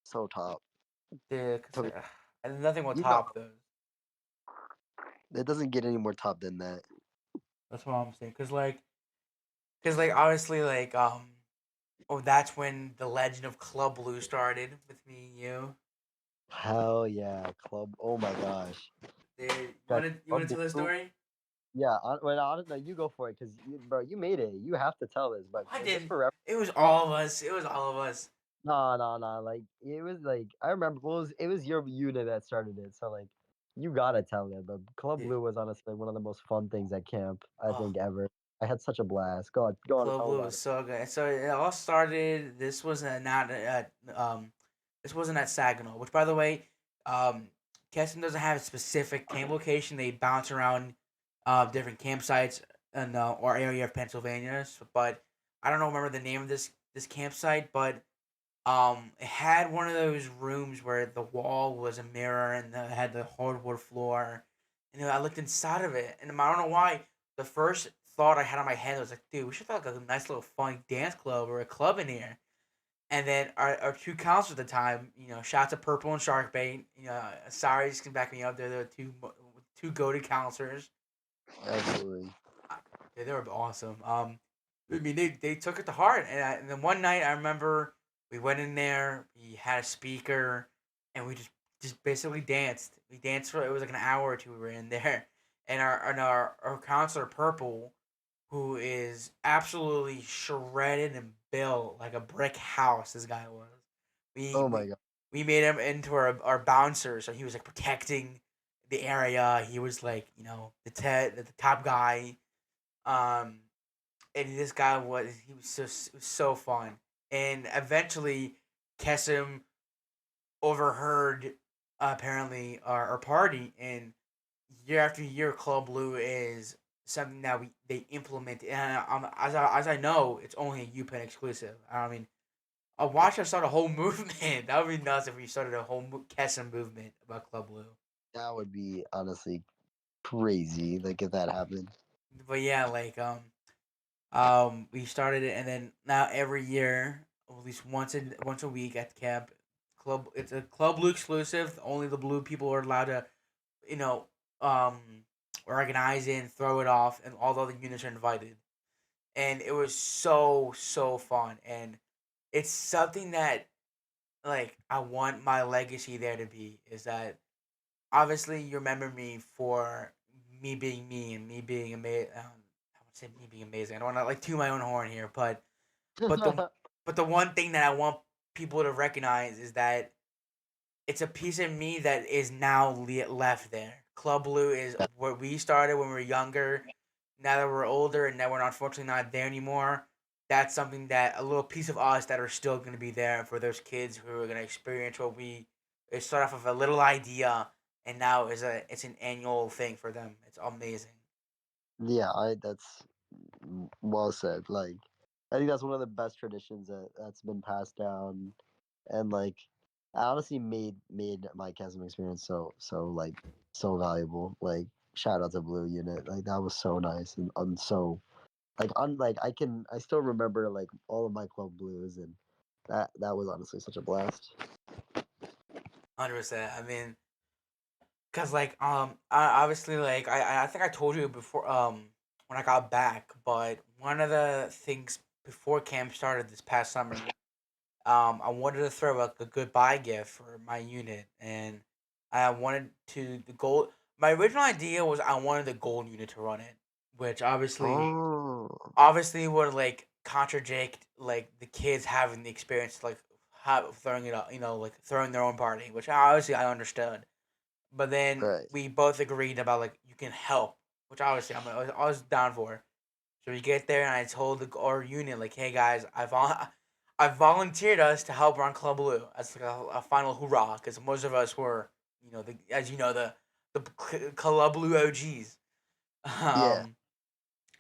so top. the To me, and nothing will you know, top those. it doesn't get any more top than that. That's what I'm saying. Cause like obviously oh, that's when the legend of Club Blue started with me and you. Hell yeah, club. Oh my gosh, Dude, that you club wanna tell the blue. story? Yeah, well, I don't know. You go for it, cause bro, you made it. You have to tell this, but I just didn't. for It was all of us. It was all of us. no, no, no. Like it was like I remember it was your unit that started it, so like you gotta tell them. But Club Dude, Blue was honestly one of the most fun things at camp I oh, think ever. I had such a blast. Go on, Club tell Blue about was it. so good. So it all started. This wasn't at Saginaw. Which, by the way, Kesem doesn't have a specific camp location. They bounce around, different campsites in our area of Pennsylvania. But I don't know. Remember the name of this campsite, but it had one of those rooms where the wall was a mirror and it had the hardwood floor. And then I looked inside of it, and I don't know why. The first thought I had in my head was like, dude, we should have like a nice little fun dance club or a club in here. And then our two counselors at the time, shots of purple and shark bait. Cyrus can back me up. They're the two goaded counselors. Absolutely. They were awesome. I mean, they took it to heart, and then one night I remember we went in there. We had a speaker, and we just basically danced. We danced for it was like an hour or two. We were in there, and our counselor Purple, who is absolutely shredded and built like a brick house. This guy was. We Oh my we god. we made him into our bouncer, so he was like protecting the area. He was like the top guy. Um, and this guy was he was so fun. And eventually, Kesem overheard apparently our party, and year after year, Club Blue is something that they implement. And as I know, it's only a UPenn exclusive. I mean, I watch us start a whole movement. That would be nuts if we started a whole Kesem movement about Club Blue. That would be honestly crazy. Like if that happened. But yeah, like we started it, and then now every year, at least once a week at the camp, club. It's a Club Blue exclusive. Only the blue people are allowed to, you know, um, organize it and throw it off, and all the other units are invited. And it was so fun, and it's something that like I want my legacy there to be is that obviously you remember me for me being me and me being amazing. I would say me being amazing. I don't want to like toot my own horn here, but the but the one thing that I want people to recognize is that it's a piece of me that is now left there. Club Blue is where we started when we were younger. Now that we're older and now we're unfortunately not there anymore, that's something that a little piece of us that are still going to be there for those kids who are going to experience what we. It started off with a little idea, and now it's an annual thing for them. It's amazing. Yeah, I that's well said. Like, I think that's one of the best traditions that's been passed down, and like, I honestly made my Kesem experience so valuable. Like, shout out to Blue Unit. Like that was so nice and so like I still remember like all of my club blues, and that was honestly such a blast. 100%. I mean, cause like obviously like I think I told you before when I got back, but one of the things before camp started this past summer, I wanted to throw a goodbye gift for my unit, and I wanted to the gold. My original idea was I wanted the gold unit to run it, which Oh, obviously would like contradict like the kids having the experience like throwing it up, like throwing their own party, which obviously I understood. But then right. we both agreed about like you can help, which obviously I was down for. So we get there and I told our unit like, hey guys, I volunteered us to help run Club Blue. That's like a final hoorah because most of us were as you know the Club Blue OGs. Yeah. Um,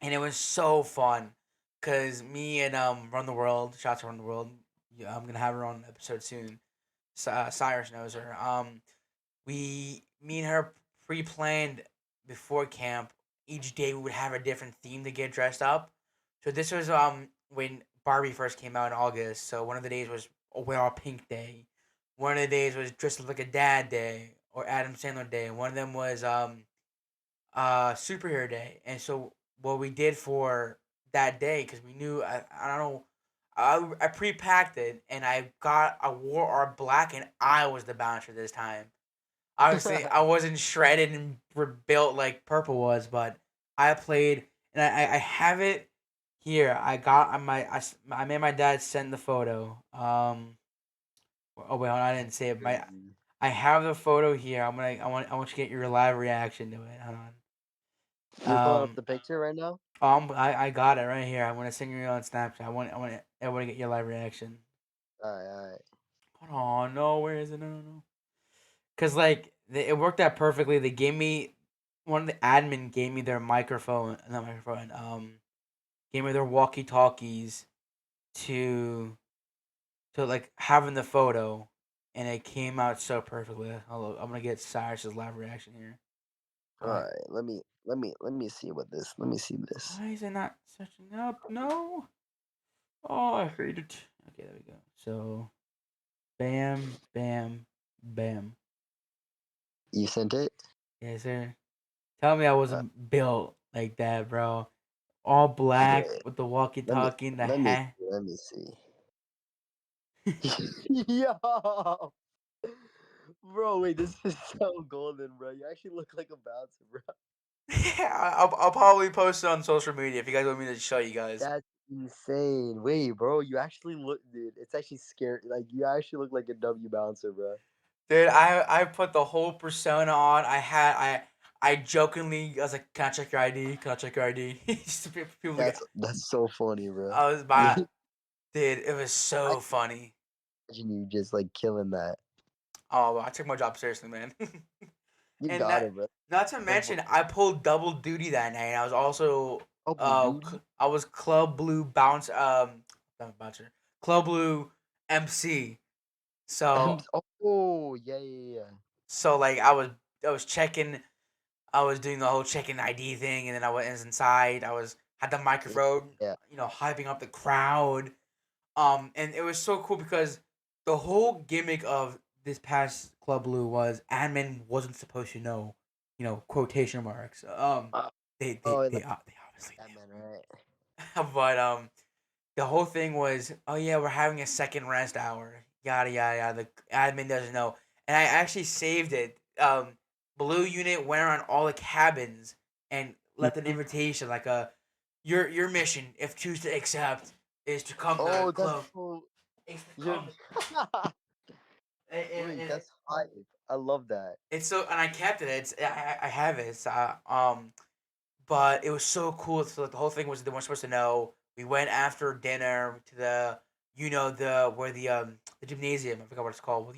and it was so fun because me and Run the World, shots to Run the World. Yeah, I'm gonna have her on an episode soon. Cyrus knows her. Me and her pre-planned before camp. Each day we would have a different theme to get dressed up. So this was when Barbie first came out in August. So one of the days was wear all pink day. One of the days was dressed up like a dad day or Adam Sandler day. And one of them was superhero day. And so what we did for that day because we knew I don't know I pre-packed it and I wore our black and I was the bouncer this time. Obviously, I wasn't shredded and built like Purple was, but I played, and I have it here. I made my dad send the photo. Oh wait, hold on, I didn't say it. Crazy. I have the photo here. I want you to get your live reaction to it. Hold You're pulling on. up the picture right now. I got it right here. I'm gonna send you on Snapchat. I want to get your live reaction. All right, all right. Hold on, no, where is it? No, no, no. Cause like it worked out perfectly. They gave me one of the admin gave me their microphone, not microphone. Gave me their walkie talkies to like having the photo, and it came out so perfectly. Hold I'm gonna get Cyrus's live reaction here. All Why? right. Let me see what this. Let me see this. Why is it not searching up? No. Oh, I hate it. Okay, there we go. So, bam, bam, bam. You sent it. Yes, sir. Tell me I Uh, wasn't built like that, bro. all black Wait, with the let me walkie-talkie and the let me hat. let me see. Yo, bro, wait, this is so golden, bro. You actually look like a bouncer, bro. Yeah, I'll probably post it on social media if you guys want me to show you guys. That's insane. Wait, bro, you actually look, dude. It's actually scary. Like you actually look like a W bouncer, bro. Dude, I put the whole persona on. I jokingly I was like, "Can I check your ID? Can I check your ID?" Just for people to get. That's so funny, bro. I was Yeah, by, dude. It was I so funny. imagine you just like killing that. Oh, I took my job seriously, man. You And got it, bro. not to So funny. mention, I pulled double duty that night. I was also Double duty. I was Club Blue bounce not bouncer, Club Blue MC. So Oh, yeah, yeah, yeah. like I was checking, I was doing the whole checking ID thing, and then I was inside. I was had the Yeah, microphone, yeah. hyping up the crowd. And it was so cool because the whole gimmick of this past Club Blue was admin wasn't supposed to know, quotation marks. Uh, They oh, they like they obviously that man, right? knew, but the whole thing was, oh yeah, we're having a second rest hour, yada yada yada. The admin doesn't know, and I actually saved it. Blue unit went around all the cabins and left an Mhm. invitation like a your mission, if choose to accept, is to come to the Oh, that's club. so. Is to You're. come Wait, and that's hype. I love that. it's so, and I kept it. I have it. But it was so cool. So like, the whole thing was they weren't supposed to know. We went after dinner to the the where the gymnasium. I forgot what it's called.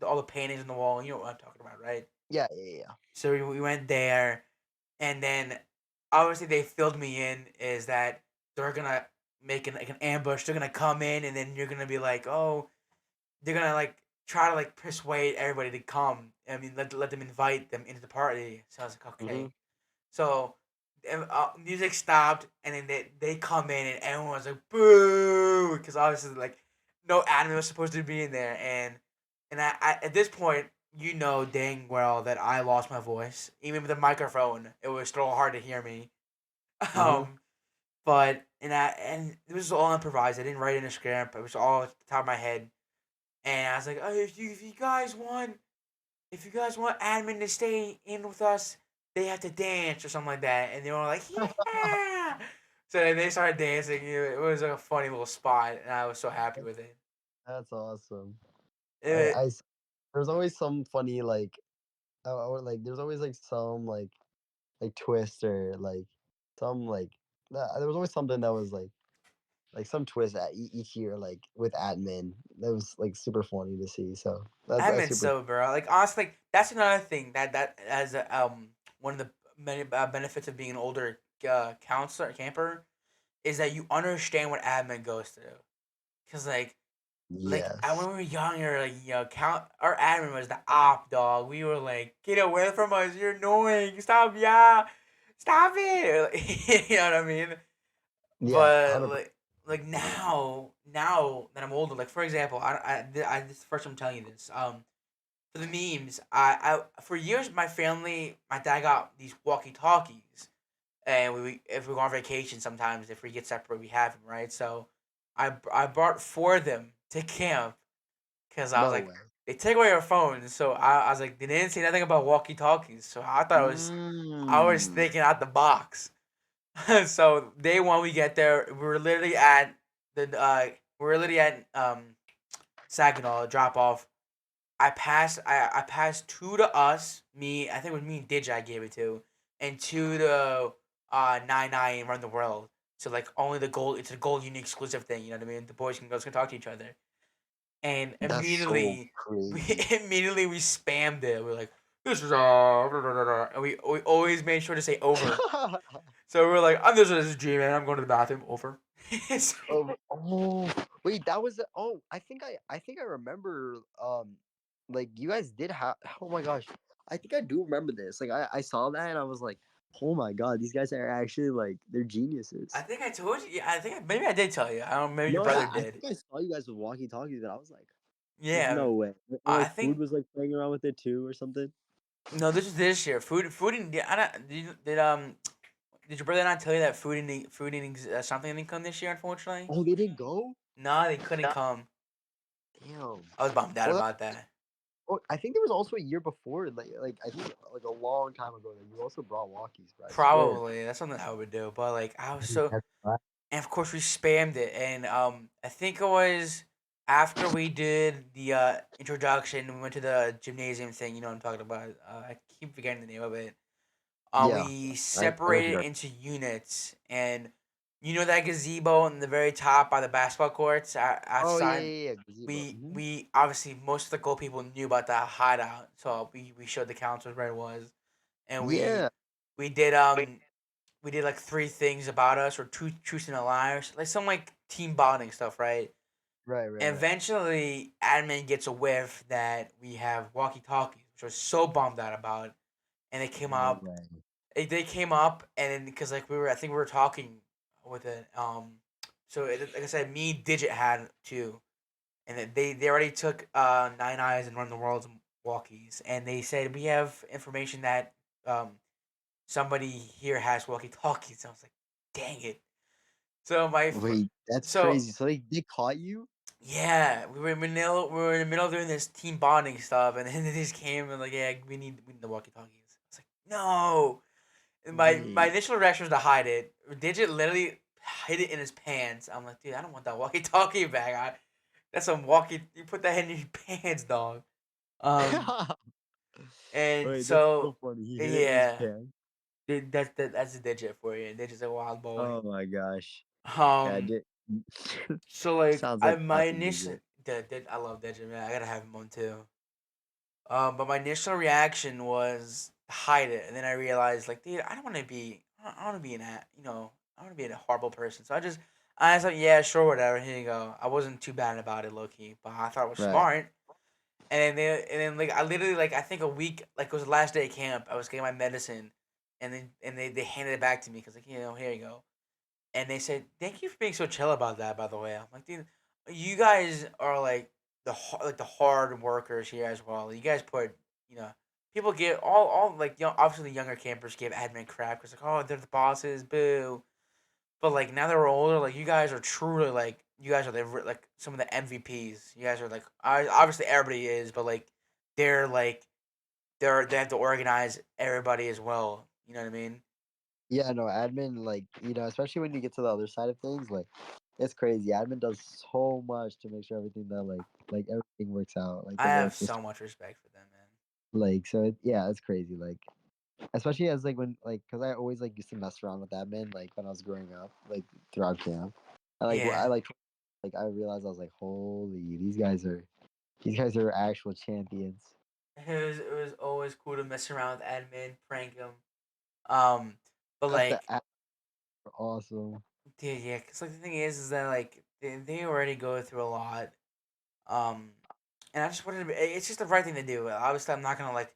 All the paintings on the wall. You know what I'm talking about, right? Yeah, yeah, yeah. So we went there, and then obviously they filled me in is that they're gonna make like an ambush. They're gonna come in, and then you're gonna be like, oh, they're gonna like try to like persuade everybody to come. I mean, let them invite them into the party. So I was like, Mm-hmm. okay. So music stopped, and then they come in, and everyone was like, boo, because obviously like no anime was supposed to be in there, and I at this point dang well that I lost my voice. Even with the microphone, it was still hard to hear me. Mm-hmm. Um, and it was all improvised. I didn't write in a script. It was all at the top of my head. And I was like, oh, if you guys want admin to stay in with us, they have to dance or something like that. And they were like, yeah. So then they started dancing. It was like a funny little spot, and I was so happy with it. That's awesome. It There's always some funny like, or like, there's always like some like twist or like some like there was always something that was like some twist at each year like with admin that was like super funny to see. So that's admin's super. so bro. Like honestly, that's another thing that as one of the many benefits of being an older counselor camper is that you understand what admin goes through. Cause when Yes. we were younger, count our admin was the op dog. We were like, get away from us, you're annoying. Stop, yeah, stop it. You know what I mean? Yeah. But 100%. now that I'm older, like for example, this is the first time I'm telling you this. For the memes, I for years my family, my dad got these walkie talkies, and if we go on vacation, sometimes if we get separate, we have them, right? So I brought four of them to camp because I was No like, way. they take away our phones. So I was like, they didn't say nothing about walkie talkies. So I was Mm. thinking out the box. So day one we get there, we were literally at Saginaw drop off. I passed two to us, me, I think it was me and Digi I gave it to, and two to 99 run the world. So like only the gold, it's a gold unique exclusive thing, you know what I mean? The boys can go can talk to each other. And That's so we crazy. immediately we spammed it. We're like, this is and we always made sure to say over. So we're like, this is G man, I'm going to the bathroom, over. So, Oh, wait, that was I think I remember like you guys did have oh my gosh. I think I do remember this. Like I saw that and I was like, "Oh my god, these guys are actually like they're I geniuses." think I told you. Yeah, maybe I did tell you. I don't. Maybe your No, brother I did. think I saw you guys with walkie-talkies, but I was like, "There's Yeah, no way." And I like food think was like playing around with it too or something. no. This is this year. Food and I don't. Did did your brother not tell you that food eating something didn't come this year? Unfortunately, Oh, they didn't go. no, they couldn't come. Damn. I was bummed out Well, about that. oh, I think there was also a year before, like I think like a long time ago that you also brought walkies, but I swear. Probably that's something I would do, but like I was Dude, so, that's right. and of course we spammed it, and I think it was after we did the introduction, we went to the gymnasium thing. You know what I'm talking about? I keep forgetting the name of it. Yeah, We I know what separated you're. into units, and you know that gazebo in the very top by the basketball courts Oh yeah, outside. yeah, yeah. Gazebo. Hmm. We obviously most of the goal people knew about that hideout, so we showed the counselors where it was, and Yeah. we did we did like three things about us or two truths and a lie, or like some like team bonding stuff, right? Right, right, And right. eventually, admin gets a whiff that we have walkie talkies, which I was so bummed out about, and it came No up way. they came up and because like I think we were talking with it. So like I said, me Digit had two, and they already took Nine Eyes and Run the World's walkies, and they said we have information that somebody here has walkie talkies. I was like, dang it. So Wait, that's so crazy. So they caught you? yeah, we were in the middle of doing this team bonding stuff, and then they just came and like, yeah, we need the walkie talkies. I was like, no. My Wait. initial reaction was to hide it. Digit literally hid it in his pants. I'm like, dude, I don't want that walkie-talkie back. That's some walkie. You put that in your pants, dog. Um, and Wait, that's so so funny. He hid it in his yeah, pants. that's a Digit for you. Digit's a wild boy. Oh my gosh. Yeah, I Um, did. so like Sounds I like my classic initial digit. I love Digit, man. I gotta have him on too. But my initial reaction was hide it, and then I realized, like, dude, I don't want to be, I don't want to be I want to be a horrible person. So I was like, yeah, sure, whatever. Here you go. I wasn't too bad about it, low key, but I thought it was Right. smart. And then like I literally like I think a week like it was the last day of camp. I was getting my medicine, and they handed it back to me because like here you go, and they said thank you for being so chill about that. By the way, I'm like, dude, you guys are like like the hard workers here as well. You guys put you know people get all like obviously the younger campers give admin crap because like oh they're the bosses boo, but like now that we're older like you guys are truly like you guys are like some of the MVPs. You guys are like obviously everybody is, but like they're like they have to organize everybody as well. You know what I mean? Yeah, no, admin, like, especially when you get to the other side of things, like, it's crazy. Admin does so much to make sure everything that, like everything works out, like I the have work so system. much respect for them, man. Like, so yeah, it's crazy. Like, especially as like when because I always like used to mess around with admin like when I was growing up, like throughout camp. I like I Yeah. like I realized I was like, holy, these guys are actual champions. It was always cool to mess around with admin, prank him. Um, but Got the like, app awesome. dude, yeah, cause like the thing is that like they already go through a lot. Um, and I just wanted to be. It's just the right thing to do. Obviously, I'm not gonna like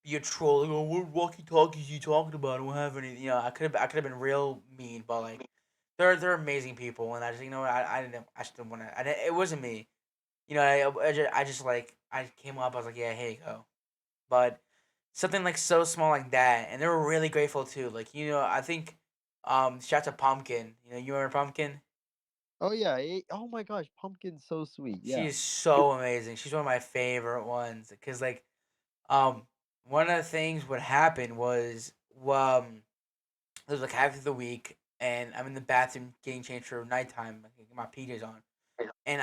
be a troll. Like, oh, what walkie talkies you talking about? I don't have any. You know, I could have been real mean, but like, they're amazing people, and I just I just didn't want to. It wasn't me. You know, I just like I came up. I was like, yeah, here you go. But something like so small like that, and they were really grateful too. Like I think, shout out to Pumpkin. You remember Pumpkin? Oh yeah, oh my gosh, pumpkin's so sweet. She Yeah. is so amazing. She's one of my favorite ones because like um one of the things what happened was it was like half of the week, and I'm in the bathroom getting changed for nighttime, like, getting my PJs on, and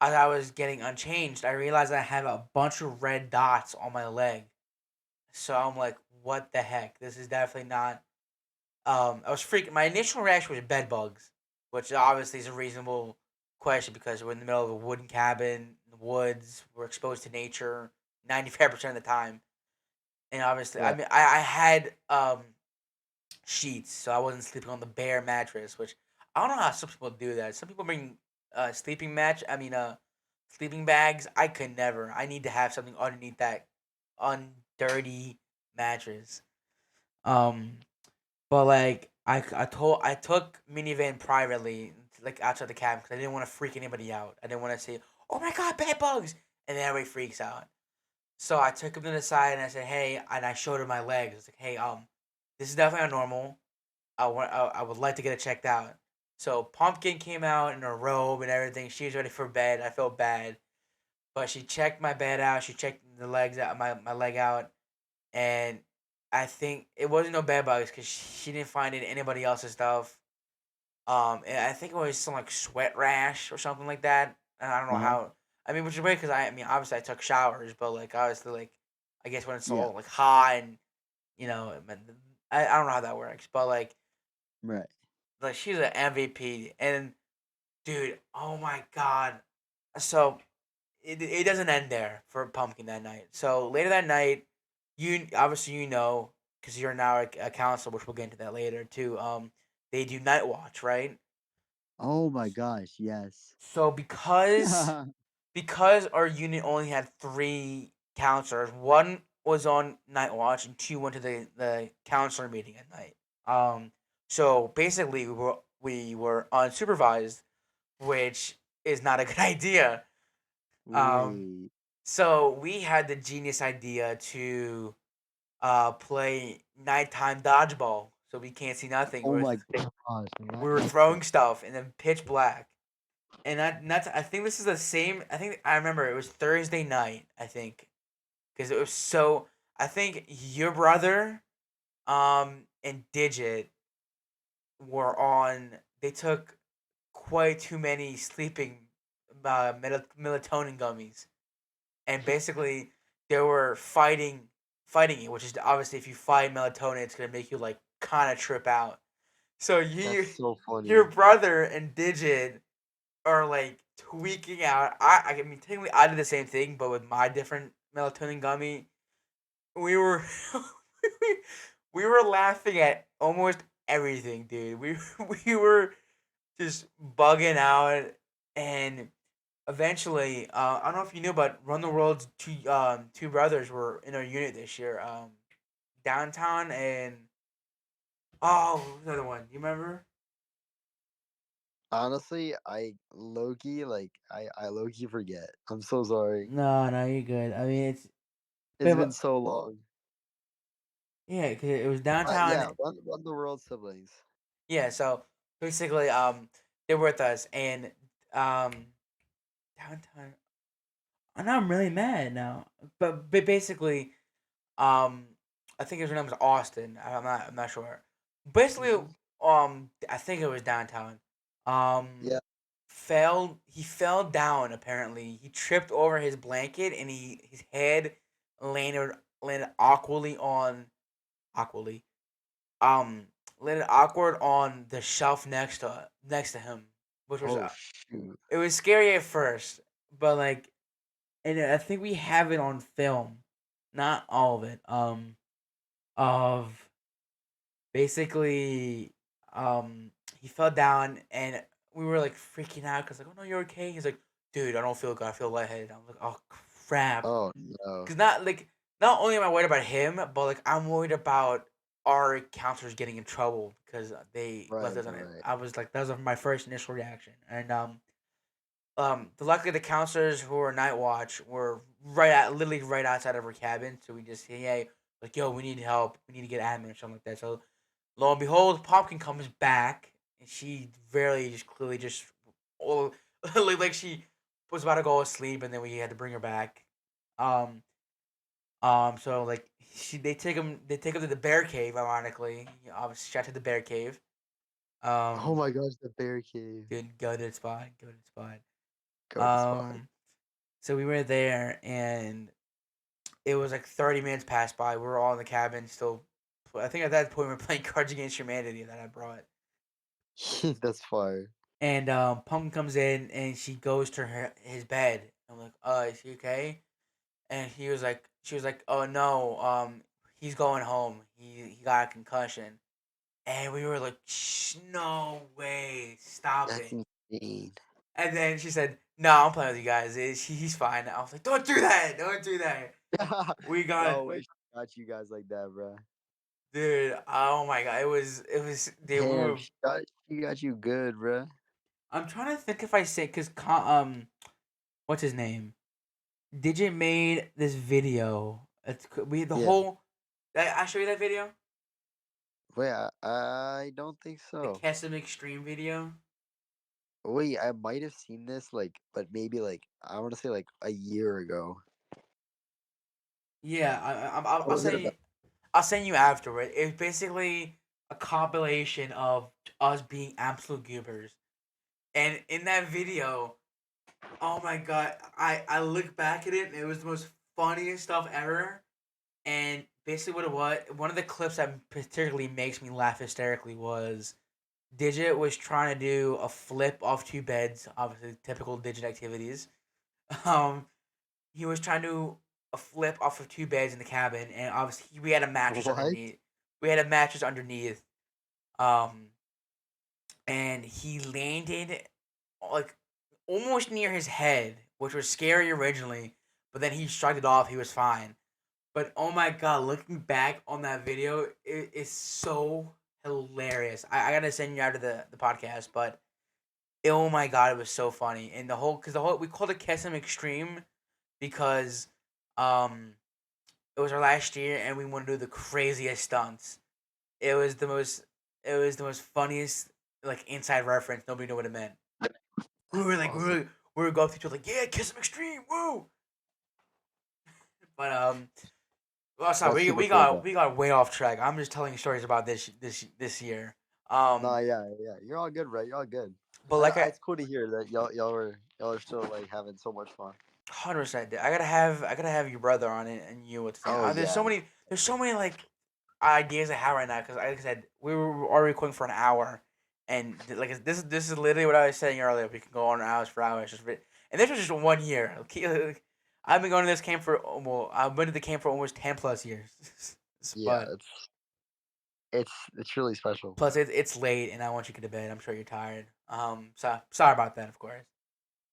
as I was getting unchanged, I realized I had a bunch of red dots on my leg. So I'm like, what the heck? This is definitely not. I was freaking. My initial reaction was bed bugs, which obviously is a reasonable question because we're in the middle of a wooden cabin, in the woods. We're exposed to nature 95% of the time, and obviously, I Right. mean, I had sheets, so I wasn't sleeping on the bare mattress. Which I don't know how some people do that. Some people bring sleeping match. I mean, sleeping bags. I could never. I need to have something underneath that undirty mattress. Um, but like I took minivan privately, like outside the cabin, because I didn't want to freak anybody out. I didn't want to say, "Oh my god, bed bugs," and then everybody freaks out. So I took him to the side and I said, "Hey," and I showed him my legs. I was like, "Hey, this is definitely not normal. I would like to get it checked out. So Pumpkin came out in her robe and everything. She was ready for bed. I felt bad, but she checked my bed out. She checked the legs out, my leg out, and I think it wasn't no bed bugs because she didn't find it in anybody else's stuff. And I think it was some like sweat rash or something like that. And I don't know Uh-huh. how. I mean, which is weird because I mean, obviously I took showers, but like obviously like I guess when it's Yeah. all like hot and I don't know how that works, but Right. like she's an MVP and dude, oh my god. So it doesn't end there for Pumpkin that night. So later that night, you obviously because you're now a counselor, which we'll get into that later too. They do night watch, right? Oh my gosh, yes. So because our unit only had three counselors, one was on night watch and two went to the counselor meeting at night. So basically we were unsupervised, which is not a good idea. Um, Wait. so we had the genius idea to play nighttime dodgeball, so we can't see nothing. Oh my gosh, We were that's throwing stuff in the pitch black. And that's I think this is the same. I think I remember it was Thursday night. I think because it was so. I think your brother, and Digit were on. They took quite too many sleeping, melatonin gummies, and basically they were fighting it. Which is obviously if you fight melatonin, it's gonna make you like kind of trip out. So that's so your funny. brother and Digit are like tweaking out. I mean, technically, I did the same thing, but with my different melatonin gummy, we were we were laughing at almost everything, dude. We were just bugging out, and eventually, I don't know if you knew, but Run the World's two brothers were in our unit this year. Downtown and who's the other one? You remember? Honestly, I Loki, like I Loki forget. I'm so sorry. No, no, you're good. I mean, It's been but so long. yeah, because it was But downtown. yeah, run the world siblings. Yeah, so basically, they're with us, and um, downtown. And I'm really mad now, but basically, um, I think his name was Austin. I'm not sure. Basically, Hmm. I think it was downtown. Um, Yeah. he fell down. Apparently, he tripped over his blanket, and his head landed awkwardly um landed awkward on the shelf next to him, which was Oh shoot. it was scary at first, but like, and I think we have it on film, not all of it. Of basically, he fell down and we were like freaking out because like, oh no, you're okay. He's like, dude, I don't feel good. I feel lightheaded. I'm like, oh crap. Oh no. Cause not only am I worried about him, but like I'm worried about our counselors getting in trouble because they left Right, us on it. right. I was like, that was my first initial reaction, and luckily the counselors who were night watch were literally right outside of her cabin, so we just say, hey, like, yo, we need help, we need to get admin or something like that. So lo and behold, Pumpkin comes back, and she very just clearly just, oh, like she was about to go to sleep, and then we had to bring her back. Um, so like they take him to the bear cave. Ironically, obviously shot to the bear cave. Oh Um, my gosh, the bear cave. Good, goaded spot, goaded spot. Go to spot. Um, so we were there, and it was like 30 minutes passed by. We were all in the cabin still. I think at that point we were playing Cards Against Humanity that I brought. That's fire. And Pumpkin comes in and she goes to his bed. I'm like, is he okay? And she was like, oh no, he's going home. He got a concussion. And we were like, no way, stop That's it. insane. And then she said, no, I'm playing with you guys. He's fine. I was like, don't do that. Don't do that. We got, No way she got you guys like that, bro. dude, oh my God. Dude, Damn, she got you good, bro. I'm trying to think if I say, because, what's his name? Digit made this video. The Yeah. whole, I show you that video? Wait, I don't think The so. Kesem Extreme video. Wait, I might have seen this like, but maybe like I want to say like a year ago. Yeah, What was it about? I'll send you afterward. It's basically a compilation of us being absolute goobers. And in that video, oh my god, I look back at it and it was the most funniest stuff ever. And basically, what it was, one of the clips that particularly makes me laugh hysterically was Digit was trying to do a flip off two beds, obviously typical Digit activities. Um, he was trying to do a flip off of two beds in the cabin, and obviously we had a mattress What? underneath. We had a mattress underneath, um, and he landed like almost near his head, which was scary originally. But then he shrugged it off. He was fine. But oh my god, looking back on that video, it is so hilarious. I gotta send you out of the podcast, but oh my god, it was so funny. And the whole we called it Kesem Extreme because um it was our last year and we wanted to do the craziest stunts. It was the most it was the most funniest like inside reference. Nobody knew what it meant. We were like Awesome. we were going through each other like yeah, Kesem Extreme, woo! But well, sorry, That's super cool, bro. we got way off track. I'm just telling stories about this year. Nah, yeah, yeah. You're all good, bro. You're all good. But like I It's cool to hear that y'all are still like having so much fun. 100%. I gotta have your brother on it and you at the same. Oh yeah, There's so many like ideas I have right now because like I said we were already recording for an hour, and this is literally what I was saying earlier. We can go on hours for hours and this was just 1 year. Okay, I've been going to this camp for well I've been to the camp for almost 10 plus years, yeah. but It's really special. plus it's late and I want you to get to bed. I'm sure you're tired. So sorry about that, of course.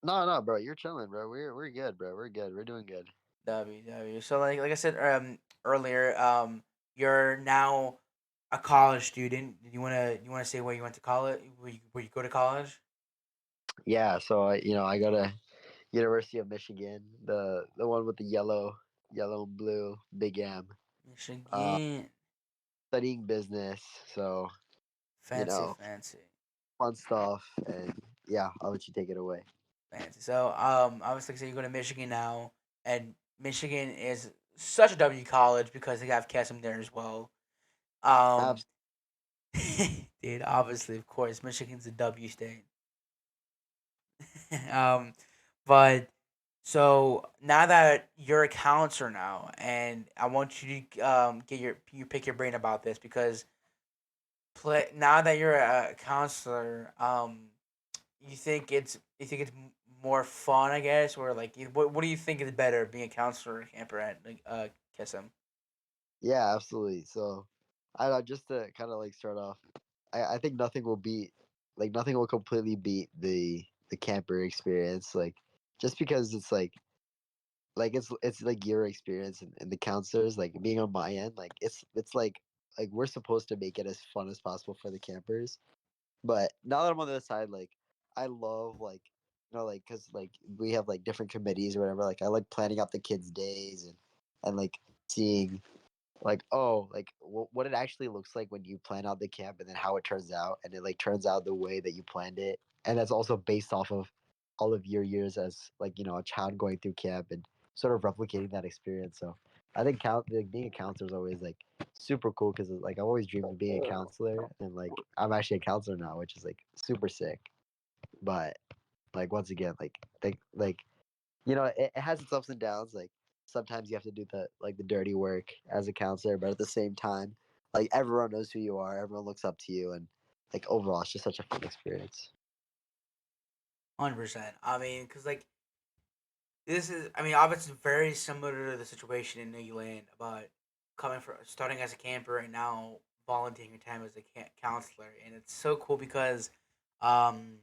No, no, bro. You're chilling, bro. We're good, bro. We're good. We're doing good. W. So like I said earlier, you're now a college student. You wanna say where you went to college? Where you go to college? Yeah. So I go to University of Michigan, the one with the yellow and blue big M. Uh, Michigan. studying business. So you Fancy, know, fancy, fun stuff, and yeah, I'll let you take it away. fancy. So obviously, so you go to Michigan now, and Michigan is such a W college because they have Kesem there as well. Um, Absolutely. dude, obviously, of course, Michigan's a W state. um, but so now that you're a counselor now, and I want you to get you pick your brain about this because now that you're a counselor, you think it's more fun, I guess, or like what do you think is better, being a counselor or a camper at like Kism? Yeah, absolutely. So, I don't know, just to kind of like start off, I think nothing will completely beat the camper experience. Like, just because it's it's like your experience and the counselors like being on my end, like it's like we're supposed to make it as fun as possible for the campers. But now that I'm on the other side, like I love like like because like we have like different committees or whatever. Like I like planning out the kids' days and like seeing like like what it actually looks like when you plan out the camp and then how it turns out and it like turns out the way that you planned it, and that's also based off of all of your years as like a child going through camp and sort of replicating that experience. So I think being a counselor is always like super cool because like I've always dreamed of being a counselor, and like I'm actually a counselor now, which is like super sick. But like once again, it has its ups and downs. Like sometimes you have to do the dirty work as a counselor, but at the same time, like everyone knows who you are, everyone looks up to you, and like overall, it's just such a fun experience. 100%. I mean, because like this is, I mean, obviously very similar to the situation in New Land about coming from starting as a camper and now volunteering your time as a counselor, and it's so cool because, um,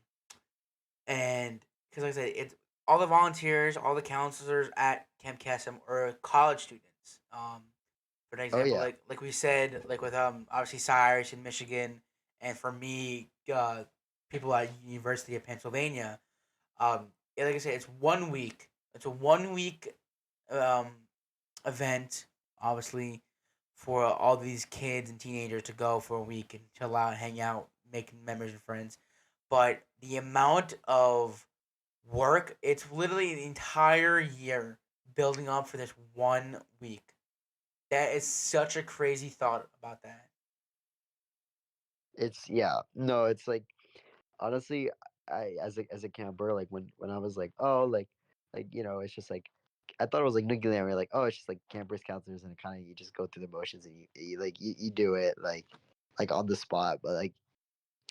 and because like I said, it's all the volunteers, all the counselors at Camp Kesem are college students. For an Oh example, yeah, like we said, like with obviously Cyrus in Michigan, and for me, people at University of Pennsylvania. Like I said, it's 1 week. It's a 1 week um event, obviously for all these kids and teenagers to go for a week and chill out, hang out, make memories with friends. But the amount of work, it's literally the entire year building up for this 1 week. That is such a crazy thought about that. It's yeah. No, it's like honestly, I as a camper, like when I was like, oh, it's just like I thought it was like nuclear. Like, oh, it's just like campers, counselors, and kind of you just go through the motions and you do it like on the spot. But like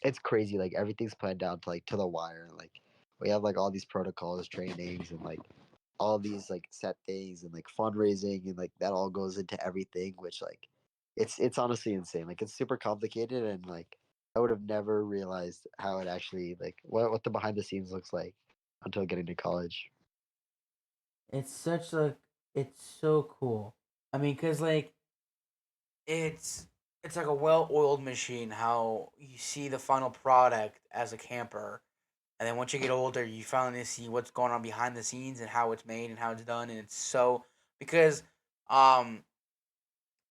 it's crazy. Like everything's planned down to like to the wire. Like we have like all these protocols, trainings, and like all these like set things and like fundraising and like that all goes into everything. Which like it's honestly insane. Like it's super complicated and like I would have never realized how it actually like what the behind the scenes looks like until getting to college. It's such a, it's so cool. I mean, cause like it's it's like a well-oiled machine. How you see the final product as a camper, and then once you get older, you finally see what's going on behind the scenes and how it's made and how it's done. And it's so because um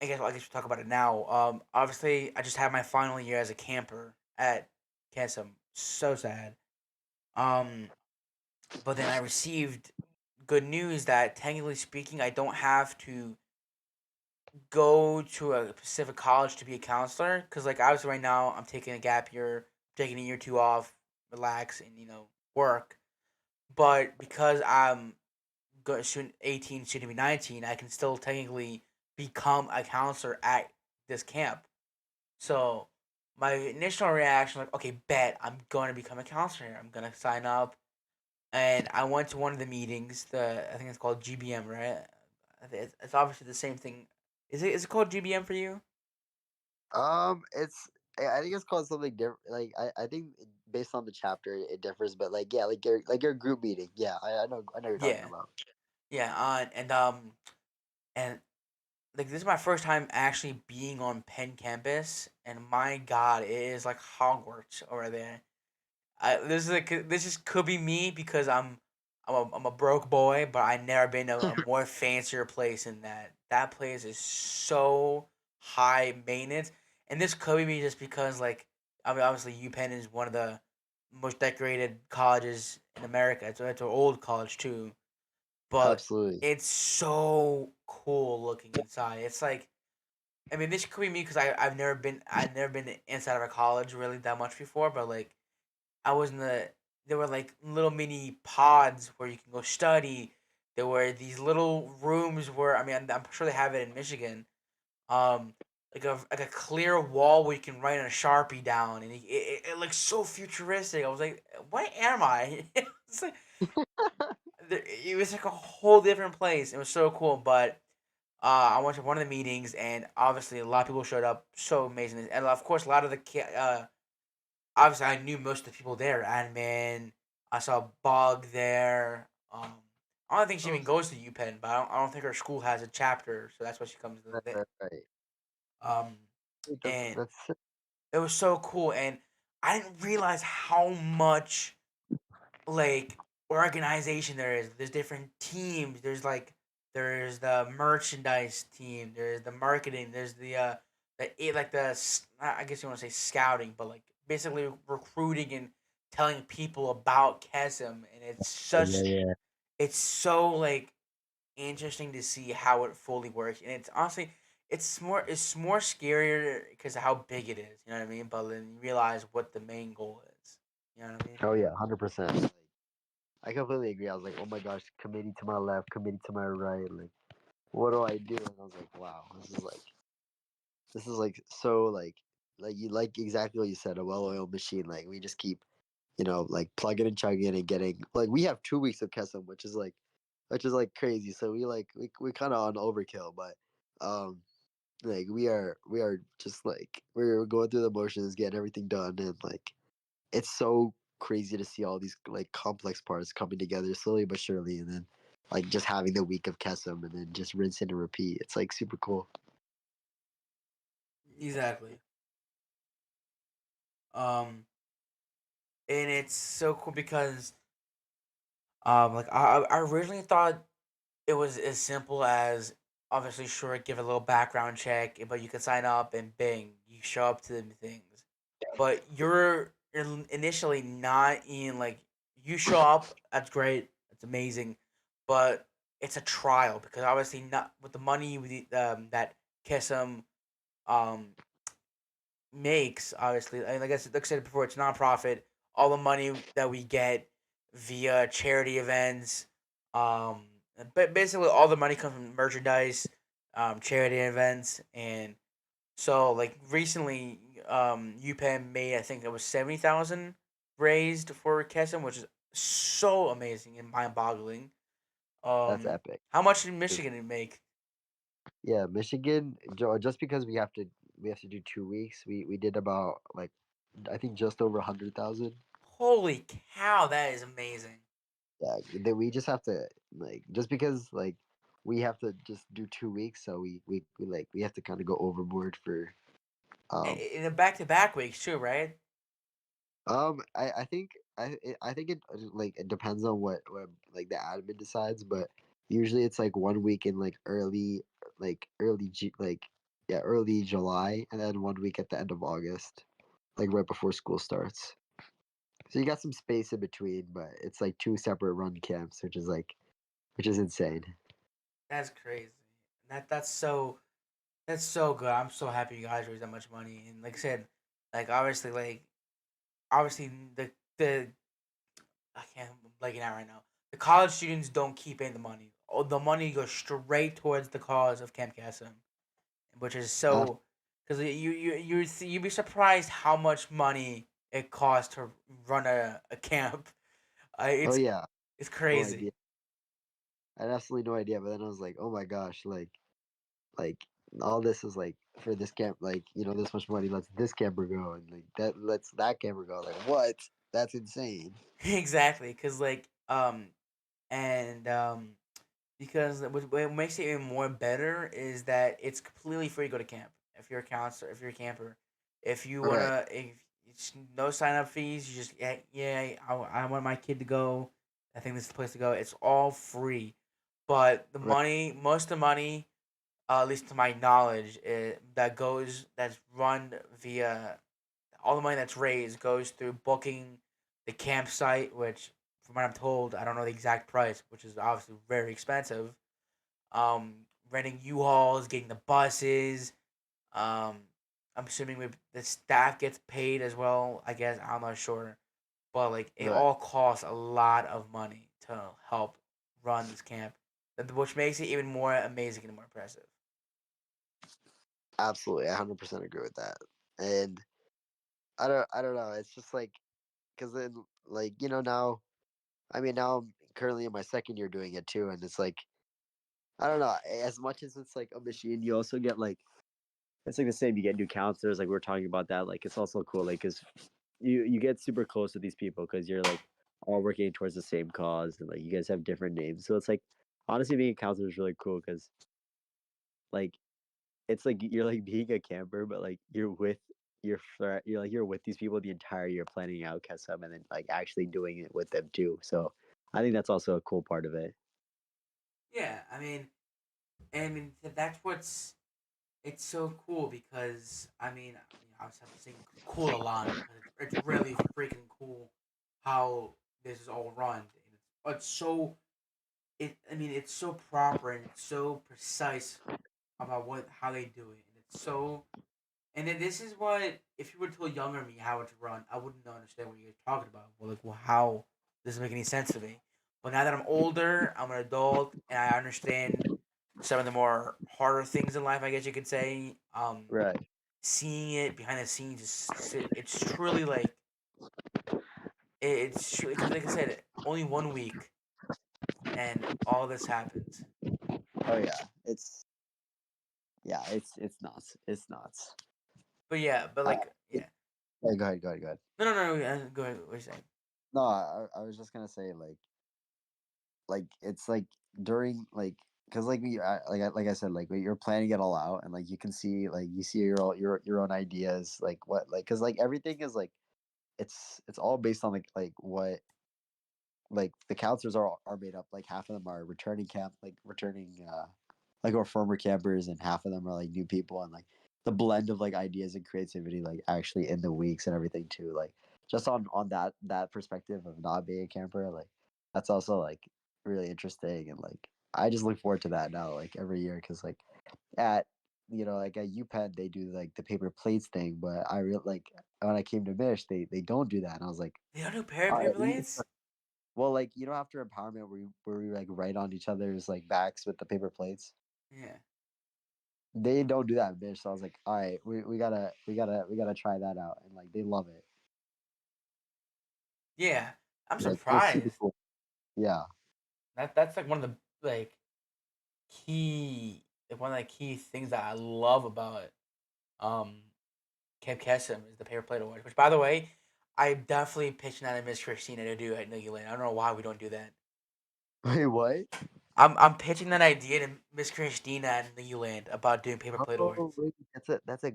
I guess we'll talk about it now. Obviously, I just had my final year as a camper at Kesem. So sad. Um, but then I received good news that technically speaking, I don't have to go to a specific college to be a counselor. Because like obviously right now I'm taking a gap year, taking a year or two off, relax, and work. But because I'm soon 18, soon to be 19, I can still technically become a counselor at this camp. So my initial reaction, like, okay, bet I'm going to become a counselor here. I'm going to sign up. And I went to one of the meetings. I think it's called GBM, right? It's obviously the same thing. Is it called GBM for you? It's I think it's called something different. Like I think based on the chapter it differs, but like yeah, like your group meeting. Yeah, I know what you're talking Yeah, about. yeah. And like this is my first time actually being on Penn campus, and my God, it is like Hogwarts over there. This just could be me because I'm a broke boy, but I never been to a more fancier place than that. That place is so high maintenance, and this could be me just because like I mean obviously UPenn is one of the most decorated colleges in America. It's an old college too, but Absolutely. it's so cool looking inside. It's like I mean this could be me because I've never been inside of a college really that much before, but like I was in the there were like little mini pods where you can go study. There were these little rooms where I mean I'm sure they have it in Michigan. Um, like a clear wall where you can write on a sharpie down, and it looks so futuristic. I was like, what am I? It's like, it was like a whole different place. It was so cool, but. I went to one of the meetings, and obviously a lot of people showed up. So amazing, and of course, a lot of obviously I knew most of the people there. Admin, I saw Bug there. I don't think she Oh, even goes to UPenn, but I don't think her school has a chapter, so that's why she comes to right, the. right, right. Um, and That's sick. it was so cool, and I didn't realize how much like organization there is. There's different teams. There's the merchandise team. There's the marketing. There's I guess you want to say scouting, but like basically recruiting and telling people about Kesem, and Yeah, yeah. it's so like interesting to see how it fully works, and it's honestly it's more scarier because of how big it is. You know what I mean? But then you realize what the main goal is. You know what I mean? Oh yeah, 100%. I completely agree. I was like, oh my gosh, committee to my left, committee to my right. Like, what do I do? And I was like, wow, this is like so like you like exactly what you said, a well-oiled machine. Like we just keep like plugging and chugging and getting like we have 2 weeks of Kesem, which is like crazy. So we kind of on overkill, but um like we are just like we're going through the motions, getting everything done, and like it's so crazy to see all these like complex parts coming together slowly but surely, and then like just having the week of Kesem and then just rinse and repeat. It's like super cool. Exactly. Um, and it's so cool because like I originally thought it was as simple as obviously, sure, give a little background check, but you can sign up and bing, you show up to the things. But you're initially not in like you show up. That's great. That's amazing, but it's a trial because obviously not with the money that Kesem um makes. Obviously, and like I said before, it's nonprofit. All the money that we get via charity events, um, but basically all the money comes from merchandise, charity events, and so like recently, UPenn made I think it was 70,000 raised for Kesem, which is so amazing and mind boggling. That's epic. How much did 'Cause, Michigan make? yeah, Michigan. Just because we have to do 2 weeks, we did about like I think just over 100,000. Holy cow, that is amazing. Yeah, we just have to like just because like we have to just do 2 weeks, so we have to kind of go overboard for um In the back to back weeks too, right? I think I think it like it depends on what like the admin decides, but usually it's like 1 week in like early July, and then 1 week at the end of August, like right before school starts. So you got some space in between, but it's like two separate run camps, which is insane. That's crazy. That's so good. I'm so happy you guys raised that much money. And like I said, like obviously the I can't I'm blanking out right now. The college students don't keep in the money. Oh, the money goes straight towards the cause of Camp Kesem, which is Uh, so because you'd be surprised how much money it costs to run a camp. oh It's yeah, it's no idea. crazy. I had absolutely no idea, but then I was like, oh my gosh, like all this is like for this camp, like this much money lets this camper go, and like that lets that camper go. Like what? That's insane. Exactly, because and because what makes it even more better is that it's completely free to go to camp if you're a counselor, if you're a camper, if you Right, wanna, if it's no sign up fees, you just I want my kid to go. I think this is the place to go. It's all free, but right, most of the money, at least to my knowledge, that's run via all the money that's raised goes through booking the campsite, which from what I'm told, I don't know the exact price, which is obviously very expensive. Renting U-Hauls, getting the buses. Um, I'm assuming the staff gets paid as well. I guess I'm not sure, but like it right. all costs a lot of money to help run this camp, which makes it even more amazing and more impressive. Absolutely, I 100% agree with that. And I don't know. It's just like because then like now. I mean, now I'm currently in my second year doing it too, and it's like I don't know. As much as it's like a machine, you also get like it's like the same. You get new counselors, like we are talking about that. Like it's also cool, like because you get super close with these people because you're like all working towards the same cause, and like you guys have different names. So it's like honestly, being a counselor is really cool because like it's like you're like being a camper, but like you're with you're with these people the entire year planning out Kesem and then like actually doing it with them too. So I think that's also a cool part of it. Yeah, that's what's it's so cool because I was have to say cool a lot because it's really freaking cool how this is all run. And it's so it's so proper and it's so precise about what how they do it, and it's so and then this is what if you were to tell younger me how it's run, I wouldn't understand what you're talking about. Well, like, well, how doesn't make any sense to me. But now that I'm older, I'm an adult, and I understand some of the more harder things in life. I guess you could say. Right. Seeing it behind the scenes it's truly like it's truly because like I said, only 1 week and all this happens. Oh it's nuts. It's nuts. But yeah, but Uh, like yeah. yeah, go ahead. Go ahead. Go ahead. No. Go ahead. What are you saying? No, I was just gonna say like it's like during because like like I said like you're planning it all out and like you can see like you see your own ideas like what like because like everything is like it's all based on like what like the counselors are made up like half of them are returning camp like returning like our former campers, and half of them are like new people, and like the blend of like ideas and creativity, like actually in the weeks and everything too. Like just on that perspective of not being a camper, like that's also like really interesting, and like I just look forward to that now, like every year, because like at like at UPenn they do like the paper plates thing, but I real like when I came to Mish they don't do that, and I was like, They don't do all right, paper plates. well, like after empowerment where we like write on each other's like backs with the paper plates, Yeah. they don't do that in Mish, so I was like, all right, we gotta try that out, and like they love it. Yeah. I'm Like it's super surprised. cool. Yeah. That's like one of the one of the key things that I love about um Camp Kesem is the paper plate award. Which, by the way, I'm definitely pitching that to Miss Christina to do at Niggy Lane. I don't know why we don't do that. Wait, what? I'm pitching that idea to Miss Christina at Niggy Land about doing paper plate Oh, awards. wait, that's a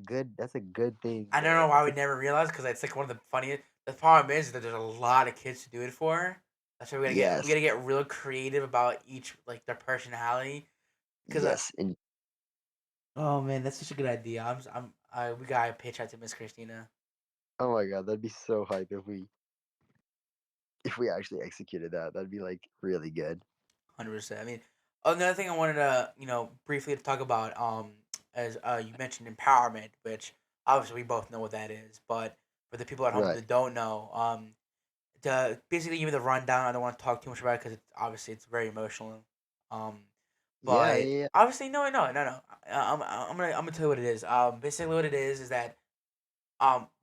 good thing, I don't know man. why we never realized because it's like one of the funniest. The problem is that there's a lot of kids to do it for. That's why we Yes, gotta get real creative about each like their personality. Cause yes, and oh man, that's such a good idea. We gotta pitch that to Miss Christina. oh my god, that'd be so hype if we actually executed that. That'd be like really good. 100%. I mean, another thing I wanted to briefly to talk about as you mentioned empowerment, which obviously we both know what that is, but for the people at home Right. that don't know, to basically give you the rundown. I don't want to talk too much about it because obviously it's very emotional. Um, Yeah, but yeah, yeah. obviously no. I'm gonna tell you what it is. Basically what it is that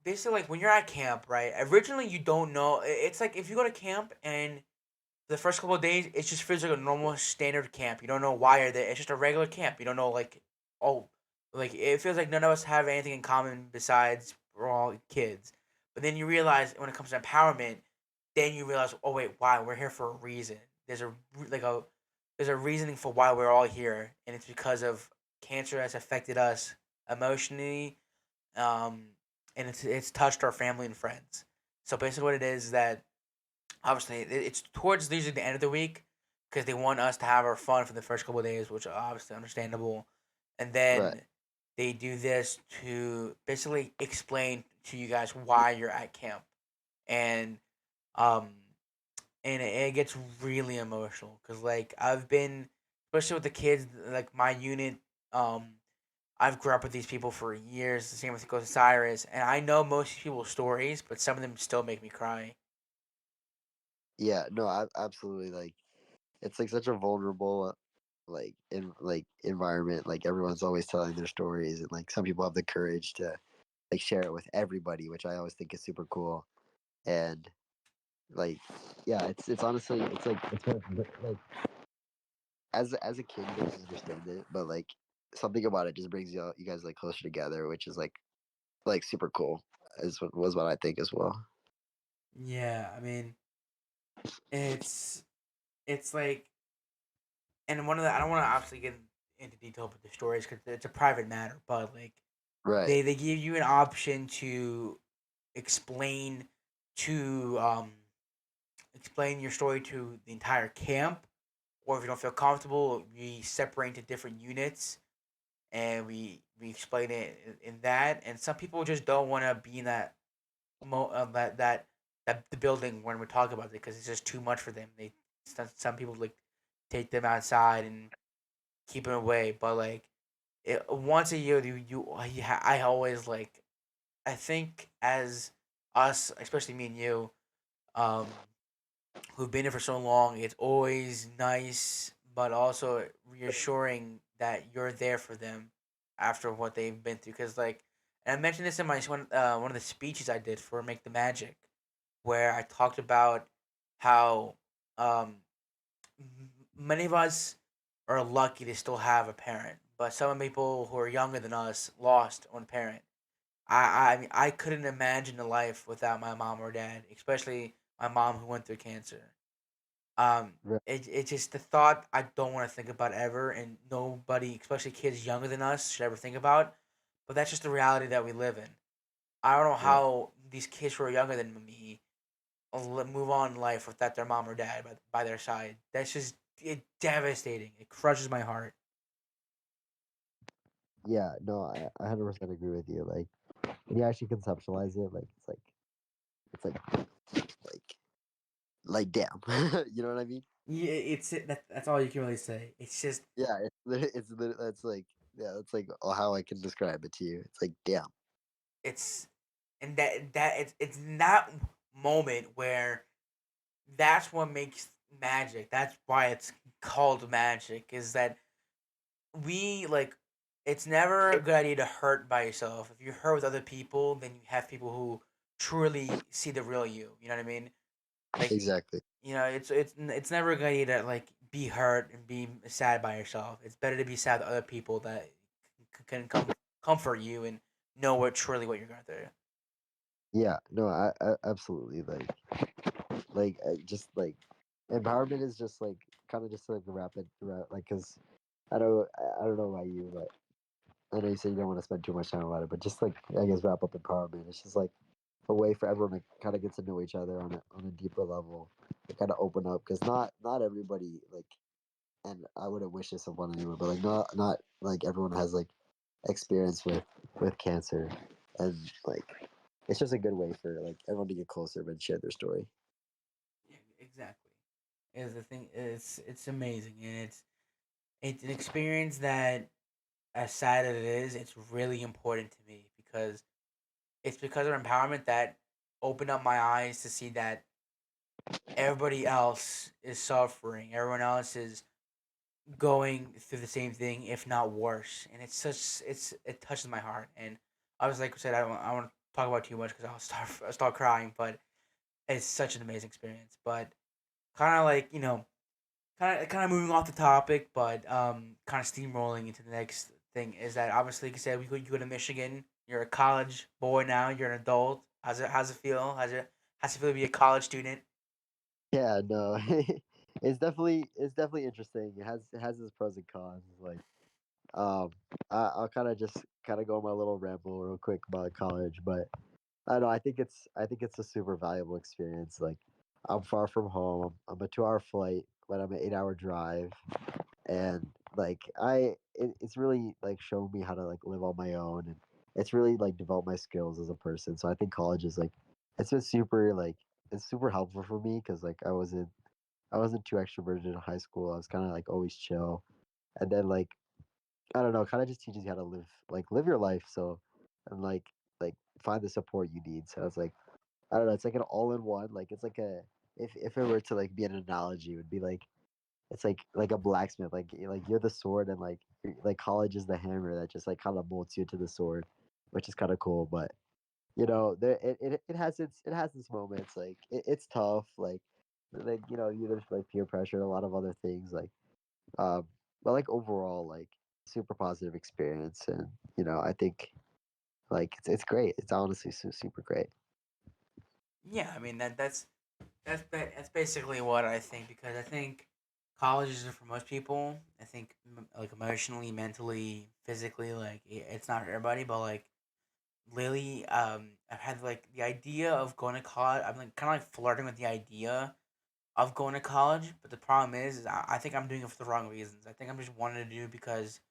basically like when you're at camp, right? Originally you don't know. It's like if you go to camp and the first couple of days it just feels like a normal standard camp. You don't know why you're there. It's just a regular camp. You don't know like oh like it feels like none of us have anything in common besides we're all kids. But then you realize when it comes to empowerment, then you realize, oh wait, why we're here for a reason. There's a like a there's a reasoning for why we're all here, and it's because of cancer has affected us emotionally, um, and it's touched our family and friends. So basically, what it is that obviously it's towards usually the end of the week because they want us to have our fun for the first couple of days, which are obviously understandable, and Right. then they do this to basically explain to you guys why you're at camp, and um it gets really emotional because like I've been especially with the kids like my unit um I've grew up with these people for years. The same with goes to Cyrus, and I know most people's stories, but some of them still make me cry. Yeah, no, absolutely. Like, it's like such a vulnerable, like environment. Like everyone's always telling their stories, and like some people have the courage to like share it with everybody, which I always think is super cool. And like, yeah, it's honestly, it's like like as a kid, you don't really understand it, but like something about it just brings you guys like closer together, which is like super cool. Was what I think as well. Yeah, I mean it's it's like, and one of the I don't want to obviously get into detail with the stories because it's a private matter, but like Right. they give you an option to explain to explain your story to the entire camp, or if you don't feel comfortable, we separate into different units and we explain it in that. And some people just don't want to be in that that the building when we're talking about it because it's just too much for them. Some people like take them outside and keep them away, but like once a year, I always like I think as us, especially me and you, um, who've been here for so long, it's always nice, but also reassuring that you're there for them after what they've been through. Because like, and I mentioned this in my one of the speeches I did for Make the Magic, where I talked about how um, many of us are lucky to still have a parent, but some people who are younger than us lost one parent. I couldn't imagine a life without my mom or dad, especially my mom who went through cancer. Right. It's just the thought I don't want to think about ever, and nobody, especially kids younger than us, should ever think about. But that's just the reality that we live in. I don't know Right. how these kids who are younger than me move on in life without their mom or dad by their side. That's just devastating. It crushes my heart. yeah, no, I 100% agree with you. Like when you actually conceptualize it, like it's like damn, you know what I mean? Yeah, that's all you can really say. It's just Yeah, that's like yeah, that's like how I can describe it to you. It's like damn. it's and it's in that moment where that's what makes magic. That's why it's called magic. Is that we like it's never a good idea to hurt by yourself. If you hurt with other people, then you have people who truly see the real you. You know what I mean? Like Exactly. it's never a good idea to like be hurt and be sad by yourself. It's better to be sad with other people that can comfort you and know what truly what you're going through. Yeah, no, I absolutely just like empowerment is just like kind of just like a rapid like because I don't know about you, but I know you said you don't want to spend too much time about it, but just like I guess wrap up empowerment. It's just like a way for everyone to kind of get to know each other on a deeper level, to kind of open up because not everybody like, and I wouldn't wish this upon anyone, but like not like everyone has like experience with cancer, and like it's just a good way for like everyone to get closer and share their story. Yeah, exactly. Is the thing it's amazing and it's an experience that as sad as it is, it's really important to me because it's because of empowerment that opened up my eyes to see that everybody else is suffering. Everyone else is going through the same thing, if not worse. And it touches my heart. And obviously, like I said, I want to talk about too much because I'll start crying. But it's such an amazing experience. But kind of like kind of moving off the topic, but kind of steamrolling into the next thing is that obviously, like you said, you go to Michigan. You're a college boy now. You're an adult. How's it feel? How's it feel to be a college student? Yeah, no, it's definitely interesting. It has its pros and cons. Like, um, I'll kind of just kind of go on my little ramble real quick about college, but I don't know. I think it's a super valuable experience. Like, I'm far from home. I'm a 2 hour flight, but I'm an 8 hour drive, and like it's really like shown me how to like live on my own, and it's really like developed my skills as a person. So I think college is like it's been super like it's super helpful for me because like I wasn't too extroverted in high school. I was kind of like always chill, and then like I don't know, kind of just teaches you how to live your life. So and like find the support you need. So it's like I don't know, it's like an all in one. Like it's like a if it were to like be an analogy, it would be like it's like a blacksmith. Like you're the sword, and like college is the hammer that just like kind of molds you to the sword, which is kind of cool. But it has its moments. Like it's tough. Like there's like peer pressure, and a lot of other things. Um, but like overall, like super positive experience, and I think like it's great. It's honestly super great. Yeah, I mean that's basically what I think because I think college is for most people. I think like emotionally, mentally, physically, like it's not for everybody, but like lately, I've had like the idea of going to college. I'm like kind of like flirting with the idea of going to college, but the problem is I think I'm doing it for the wrong reasons. I think I'm just wanting to do it because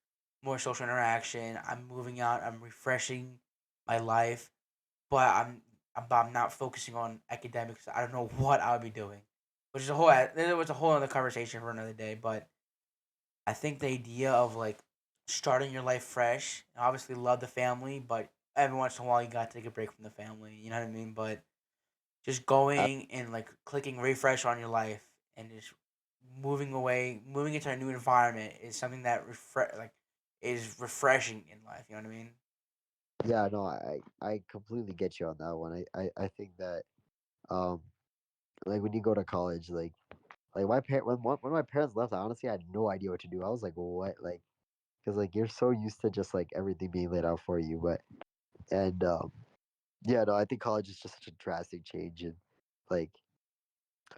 more social interaction. I'm moving out. I'm refreshing my life, but I'm not focusing on academics. I don't know what I would be doing, which is a whole there was a whole other conversation for another day. But I think the idea of like starting your life fresh, obviously love the family, but every once in a while you got to take a break from the family. You know what I mean? But just Uh, going and like clicking refresh on your life and just moving away, moving into a new environment is something that is refreshing in life. You know what I mean? yeah, no, I completely get you on that one. I think that um like when you go to college, like my parent when my parents left, I honestly had no idea what to do. I was like, what, like, because like you're so used to just like everything being laid out for you, but and yeah, no, I think college is just such a drastic change, and like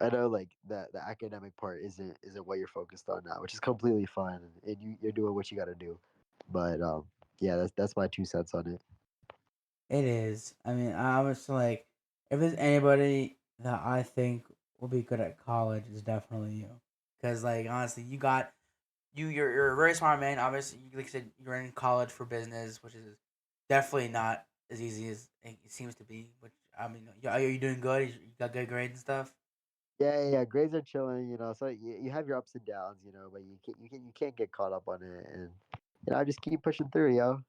I know like the academic part isn't what you're focused on now, which is completely fine, and you're doing what you got to do, but yeah, that's my 2 cents on it. It is. I mean, I was like, if there's anybody that I think will be good at college, it's definitely you. Because like honestly, you got you're a very smart man. Obviously, like I said, you're in college for business, which is definitely not as easy as it seems to be. Which I mean, are you doing good? You got good grades and stuff. Yeah. Grades are chilling, So you have your ups and downs, but you can't get caught up on it, and just keep pushing through, yo.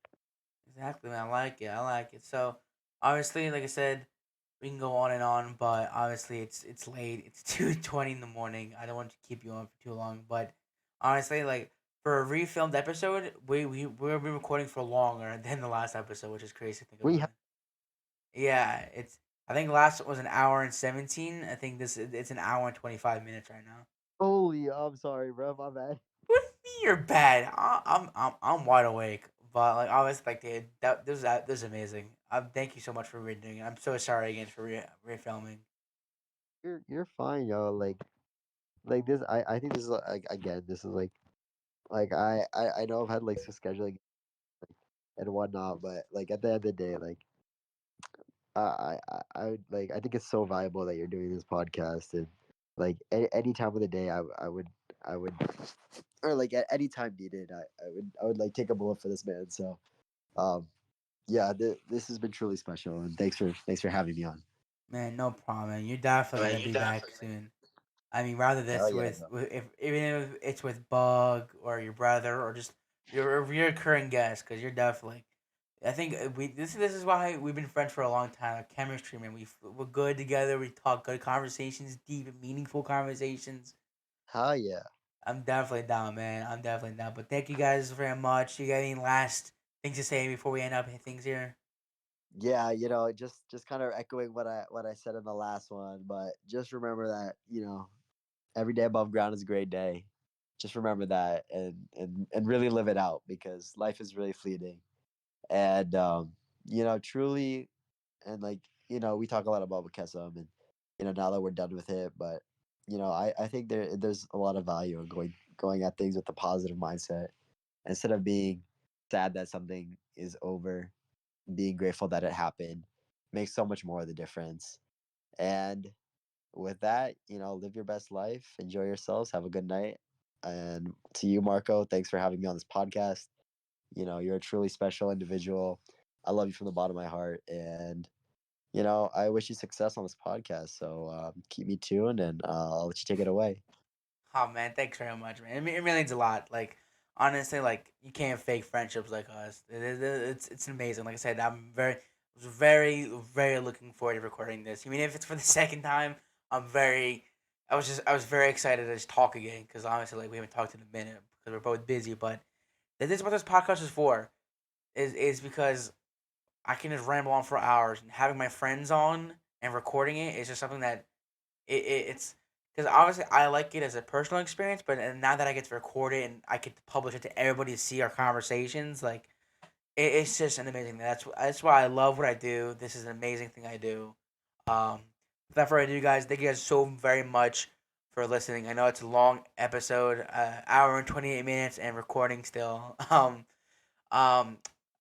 Exactly, man. I like it. I like it. So obviously, like I said, we can go on and on, but obviously it's late. It's 2:20 in the morning. I don't want to keep you on for too long, but honestly, like for a refilmed episode, we'll be recording for longer than the last episode, which is crazy to think We about have it. Yeah, it's. I think last was an hour and 17. I think this it's an hour and 25 minutes right now. holy. I'm sorry, bro. My bad. What do you mean you're bad? I'm wide awake, but like obviously, like dude, this is amazing. Thank you so much for redoing it. I'm so sorry again for refilming. You're fine, yo. Like this. I think this is like again. This is like I know I've had like some scheduling and whatnot, but like at the end of the day, like I would like I think it's so valuable that you're doing this podcast, and like any time of the day I would or like at any time needed I would like take a bullet for this man. So um yeah, this has been truly special, and thanks for having me on. Man, no problem. Man. You're definitely Man, gonna you be back definitely. soon. I mean, rather Hell this yeah, with if even if it's with Bug or your brother or just your reoccurring guest, because you're definitely. I think we this is why we've been friends for a long time. Like chemistry, man. We're good together. We talk good conversations, deep and meaningful conversations. hell yeah. I'm definitely down, man. I'm definitely down. But thank you guys very much. You got any last things to say before we end up things here? Yeah, just kind of echoing what I said in the last one, but just remember that, every day above ground is a great day. Just remember that, and really live it out, because life is really fleeting. And truly, and like, we talk a lot about Kesem, and now that we're done with it, but I think there's a lot of value in going at things with a positive mindset, instead of being sad that something is over. Being grateful that it happened makes so much more of the difference. And with that, live your best life, enjoy yourselves, have a good night. And to you, Marco, thanks for having me on this podcast. You're a truly special individual. I love you from the bottom of my heart. And, I wish you success on this podcast. So keep me tuned, and I'll let you take it away. Oh man, thanks very much, man. It means a lot. Like honestly, like you can't fake friendships like us. It's amazing. Like I said, was very looking forward to recording this. I mean, if it's for the second time, I'm very. I was very excited to just talk again because honestly, like we haven't talked in a minute because we're both busy. But this is what this podcast is for. Is because I can just ramble on for hours and having my friends on and recording it is just something that it's because obviously I like it as a personal experience, but now that I get to record it and I get to publish it to everybody to see our conversations, like it's just an amazing thing. That's why I love what I do. This is an amazing thing I do. Um, without further ado, guys, thank you guys so very much for listening. I know it's a long episode, hour and 28 minutes, and recording still. Um,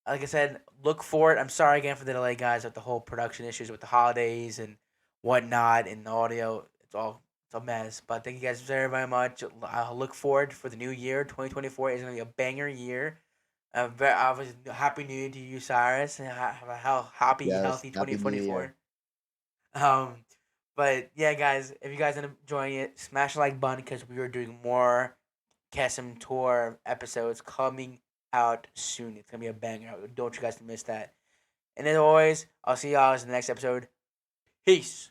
like I said, look for it. I'm sorry again for the delay, guys, with the whole production issues with the holidays and whatnot and the audio. It's a mess. But thank you guys very much. I look forward for the new year. 2024 is gonna be a banger year. Obviously, happy New Year to you, Cyrus, and have a happy, Yes. healthy Happy New Year. 2024. Um, but yeah, guys, if you guys are enjoying it, smash the like button because we are doing more Kesem Tour episodes coming out soon. It's gonna be a banger. Don't you guys miss that. And as always, I'll see y'all in the next episode. Peace.